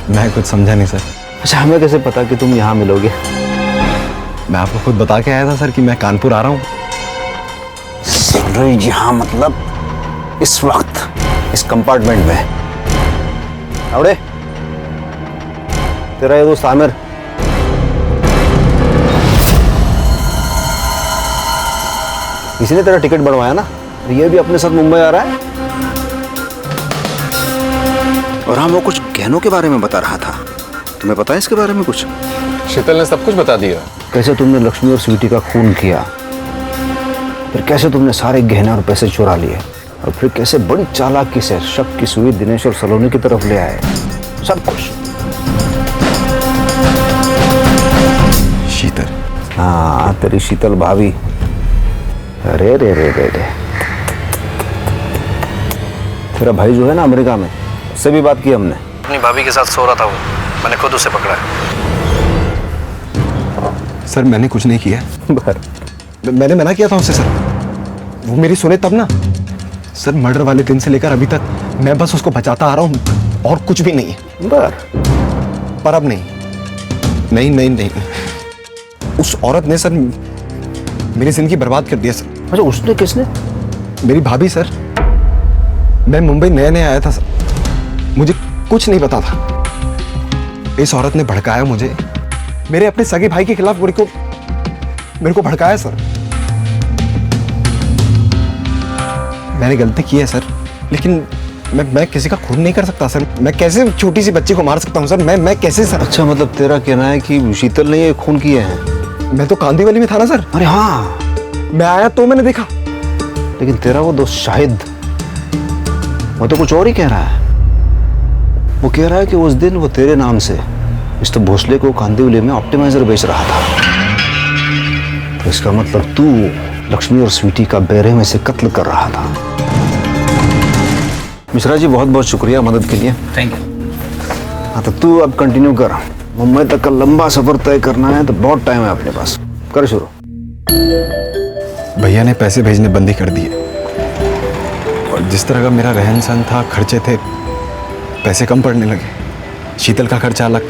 मैं कुछ समझा नहीं सर। अच्छा, हमें कैसे पता कि तुम यहाँ मिलोगे? मैं आपको खुद बता के आया था सर कि मैं कानपुर आ रहा हूँ। सर यहाँ मतलब इस वक्त इस कंपार्टमेंट में? आवड़े, तेरा ये दोस्त आमिर इसलिए तेरा टिकट बढ़वाया ना, ये भी अपने साथ मुंबई आ रहा है। और हाँ, वो कुछ गहनों के बारे में बता रहा था, तुम्हें पता है इसके बारे में कुछ? शीतल ने सब कुछ बता दिया। कैसे तुमने लक्ष्मी और स्वीटी का खून किया, फिर कैसे तुमने सारे गहने और पैसे चुरा लिए, और फिर कैसे बड़ी चालाकी से शक की सुई दिनेश और सलोनी की तरफ ले आए, सब कुछ। शीतल? हाँ, तेरी शीतल भाभी। अरे रे रे रे रे, तेरा भाई जो है ना अमेरिका में, उससे भी बात की हमने। अपनी भाभी के साथ सो रहा था वो, मैंने खुद उसे पकड़ा। सर मैंने कुछ नहीं किया। मैंने मना किया था उससे सर, वो मेरी सुने तब ना। सर मर्डर वाले दिन से लेकर अभी तक मैं बस उसको बचाता आ रहा हूँ और कुछ भी नहीं है। पर अब नहीं, उस औरत ने सर मेरी जिंदगी बर्बाद कर दिया सर। अच्छा, उसने? किसने? मेरी भाभी सर। मैं मुंबई नया आया था सर, मुझे कुछ नहीं पता था। इस औरत ने भड़काया मुझे, मेरे अपने सगे भाई के खिलाफ मेरे को भड़काया सर। मैंने गलती की है सर, लेकिन मैं किसी का खून नहीं कर सकता सर। मैं कैसे छोटी सी बच्ची को मार सकता हूँ सर? मैं कैसे सर? अच्छा, मतलब तेरा कहना है कि शीतल ने ये खून किए हैं? मैं तो कांदीवली में था ना सर। अरे हाँ, मैं आया तो मैंने देखा। लेकिन तेरा वो दोस्त शाहिद, वो तो कुछ और ही कह रहा है। वो कह रहा है कि उस दिन वो तेरे नाम से मिस्टर भोसले को कांदिवली में ऑप्टिमाइजर बेच रहा था। तो इसका मतलब तू लक्ष्मी और स्वीटी का बेरहमी में से कत्ल कर रहा था। मिश्रा जी, बहुत बहुत शुक्रिया मदद के लिए। Thank you. हाँ, तो तू अब कंटिन्यू कर। मुंबई तक का लंबा सफर तय करना है, तो बहुत टाइम है अपने पास। कर शुरू। भैया ने पैसे भेजने बंदी कर दिए, और जिस तरह का मेरा रहन सहन था, खर्चे थे, पैसे कम पड़ने लगे। शीतल का खर्चा अलग।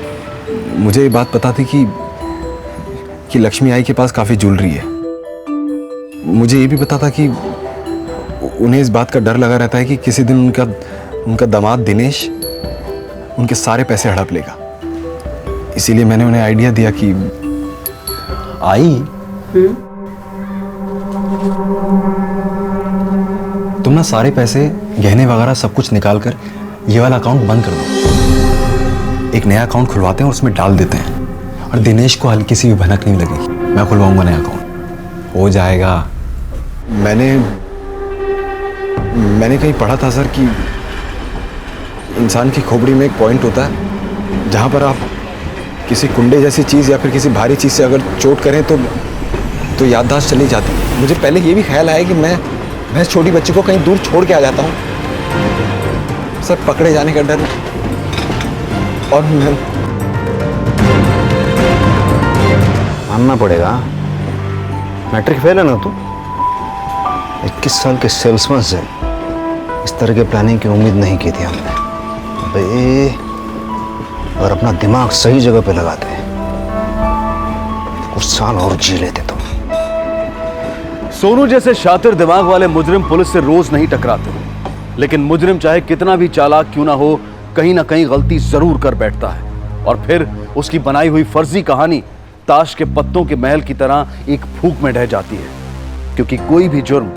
मुझे ये बात पता थी कि लक्ष्मी आई के पास काफ़ी ज्वेलरी है। मुझे ये भी पता था कि उन्हें इस बात का डर लगा रहता है कि किसी दिन उनका दामाद दिनेश उनके सारे पैसे हड़प लेगा। इसीलिए मैंने उन्हें आइडिया दिया कि तुम ना सारे पैसे, गहने वगैरह सब कुछ निकाल कर ये वाला अकाउंट बंद कर दो। एक नया अकाउंट खुलवाते हैं और उसमें डाल देते हैं, और दिनेश को हल्की सी भी भनक नहीं लगेगी। मैं खुलवाऊंगा नया अकाउंट, हो जाएगा। मैंने कहीं पढ़ा था सर कि इंसान की खोपड़ी में एक पॉइंट होता है जहाँ पर आप किसी कुंडे जैसी चीज़ या फिर किसी भारी चीज़ से अगर चोट करें तो याददाश्त चली जाती है। मुझे पहले ये भी ख्याल आया कि मैं छोटी बच्ची को कहीं दूर छोड़ के आ जाता हूँ सर, पकड़े जाने का डर। और मानना पड़ेगा, मैट्रिक फेल है ना तू। 21 साल के सेल्समैन से इस तरह के प्लानिंग की उम्मीद नहीं की थी हमने। अबे, और अपना दिमाग सही जगह पे लगाते हैं, कुछ साल और जी लेते तुम। सोनू जैसे शातिर दिमाग वाले मुजरिम पुलिस से रोज नहीं टकराते, लेकिन मुजरिम चाहे कितना भी चालाक क्यों ना हो, कहीं ना कहीं गलती जरूर कर बैठता है, और फिर उसकी बनाई हुई फर्जी कहानी ताश के पत्तों के महल की तरह एक फूंक में ढह जाती है, क्योंकि कोई भी जुर्म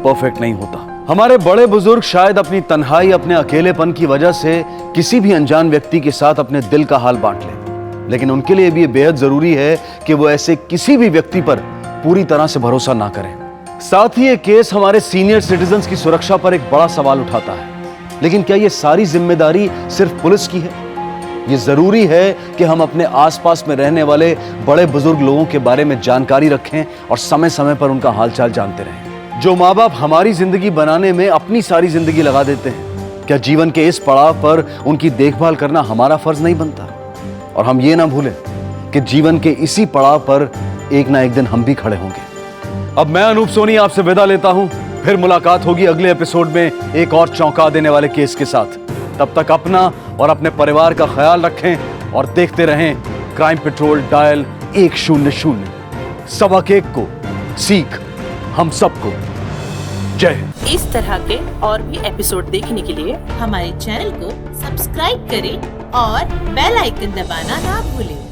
परफेक्ट नहीं होता। हमारे बड़े बुजुर्ग शायद अपनी तन्हाई, अपने अकेलेपन की वजह से किसी भी अनजान व्यक्ति के साथ अपने दिल का हाल बांट लें, लेकिन उनके लिए भी ये बेहद जरूरी है कि वो ऐसे किसी भी व्यक्ति पर पूरी तरह से भरोसा ना करें। साथ ही ये केस हमारे सीनियर सिटीजन्स की सुरक्षा पर एक बड़ा सवाल उठाता है। लेकिन क्या ये सारी जिम्मेदारी सिर्फ पुलिस की है? ये जरूरी है कि हम अपने आसपास में रहने वाले बड़े बुजुर्ग लोगों के बारे में जानकारी रखें और समय समय पर उनका हालचाल जानते रहें। जो माँ बाप हमारी जिंदगी बनाने में अपनी सारी जिंदगी लगा देते हैं, क्या जीवन के इस पड़ाव पर उनकी देखभाल करना हमारा फर्ज नहीं बनता? और हम ये ना भूलें कि जीवन के इसी पड़ाव पर एक ना एक दिन हम भी खड़े होंगे। अब मैं अनूप सोनी आपसे विदा लेता हूं, फिर मुलाकात होगी अगले एपिसोड में एक और चौंका देने वाले केस के साथ। तब तक अपना और अपने परिवार का ख्याल रखें और देखते रहें क्राइम पेट्रोल डायल 100। सबक एक को सीख हम सबको। जय हिंद। इस तरह के और भी एपिसोड देखने के लिए हमारे चैनल को सब्सक्राइब करें और बेल आइकन दबाना ना भूलें।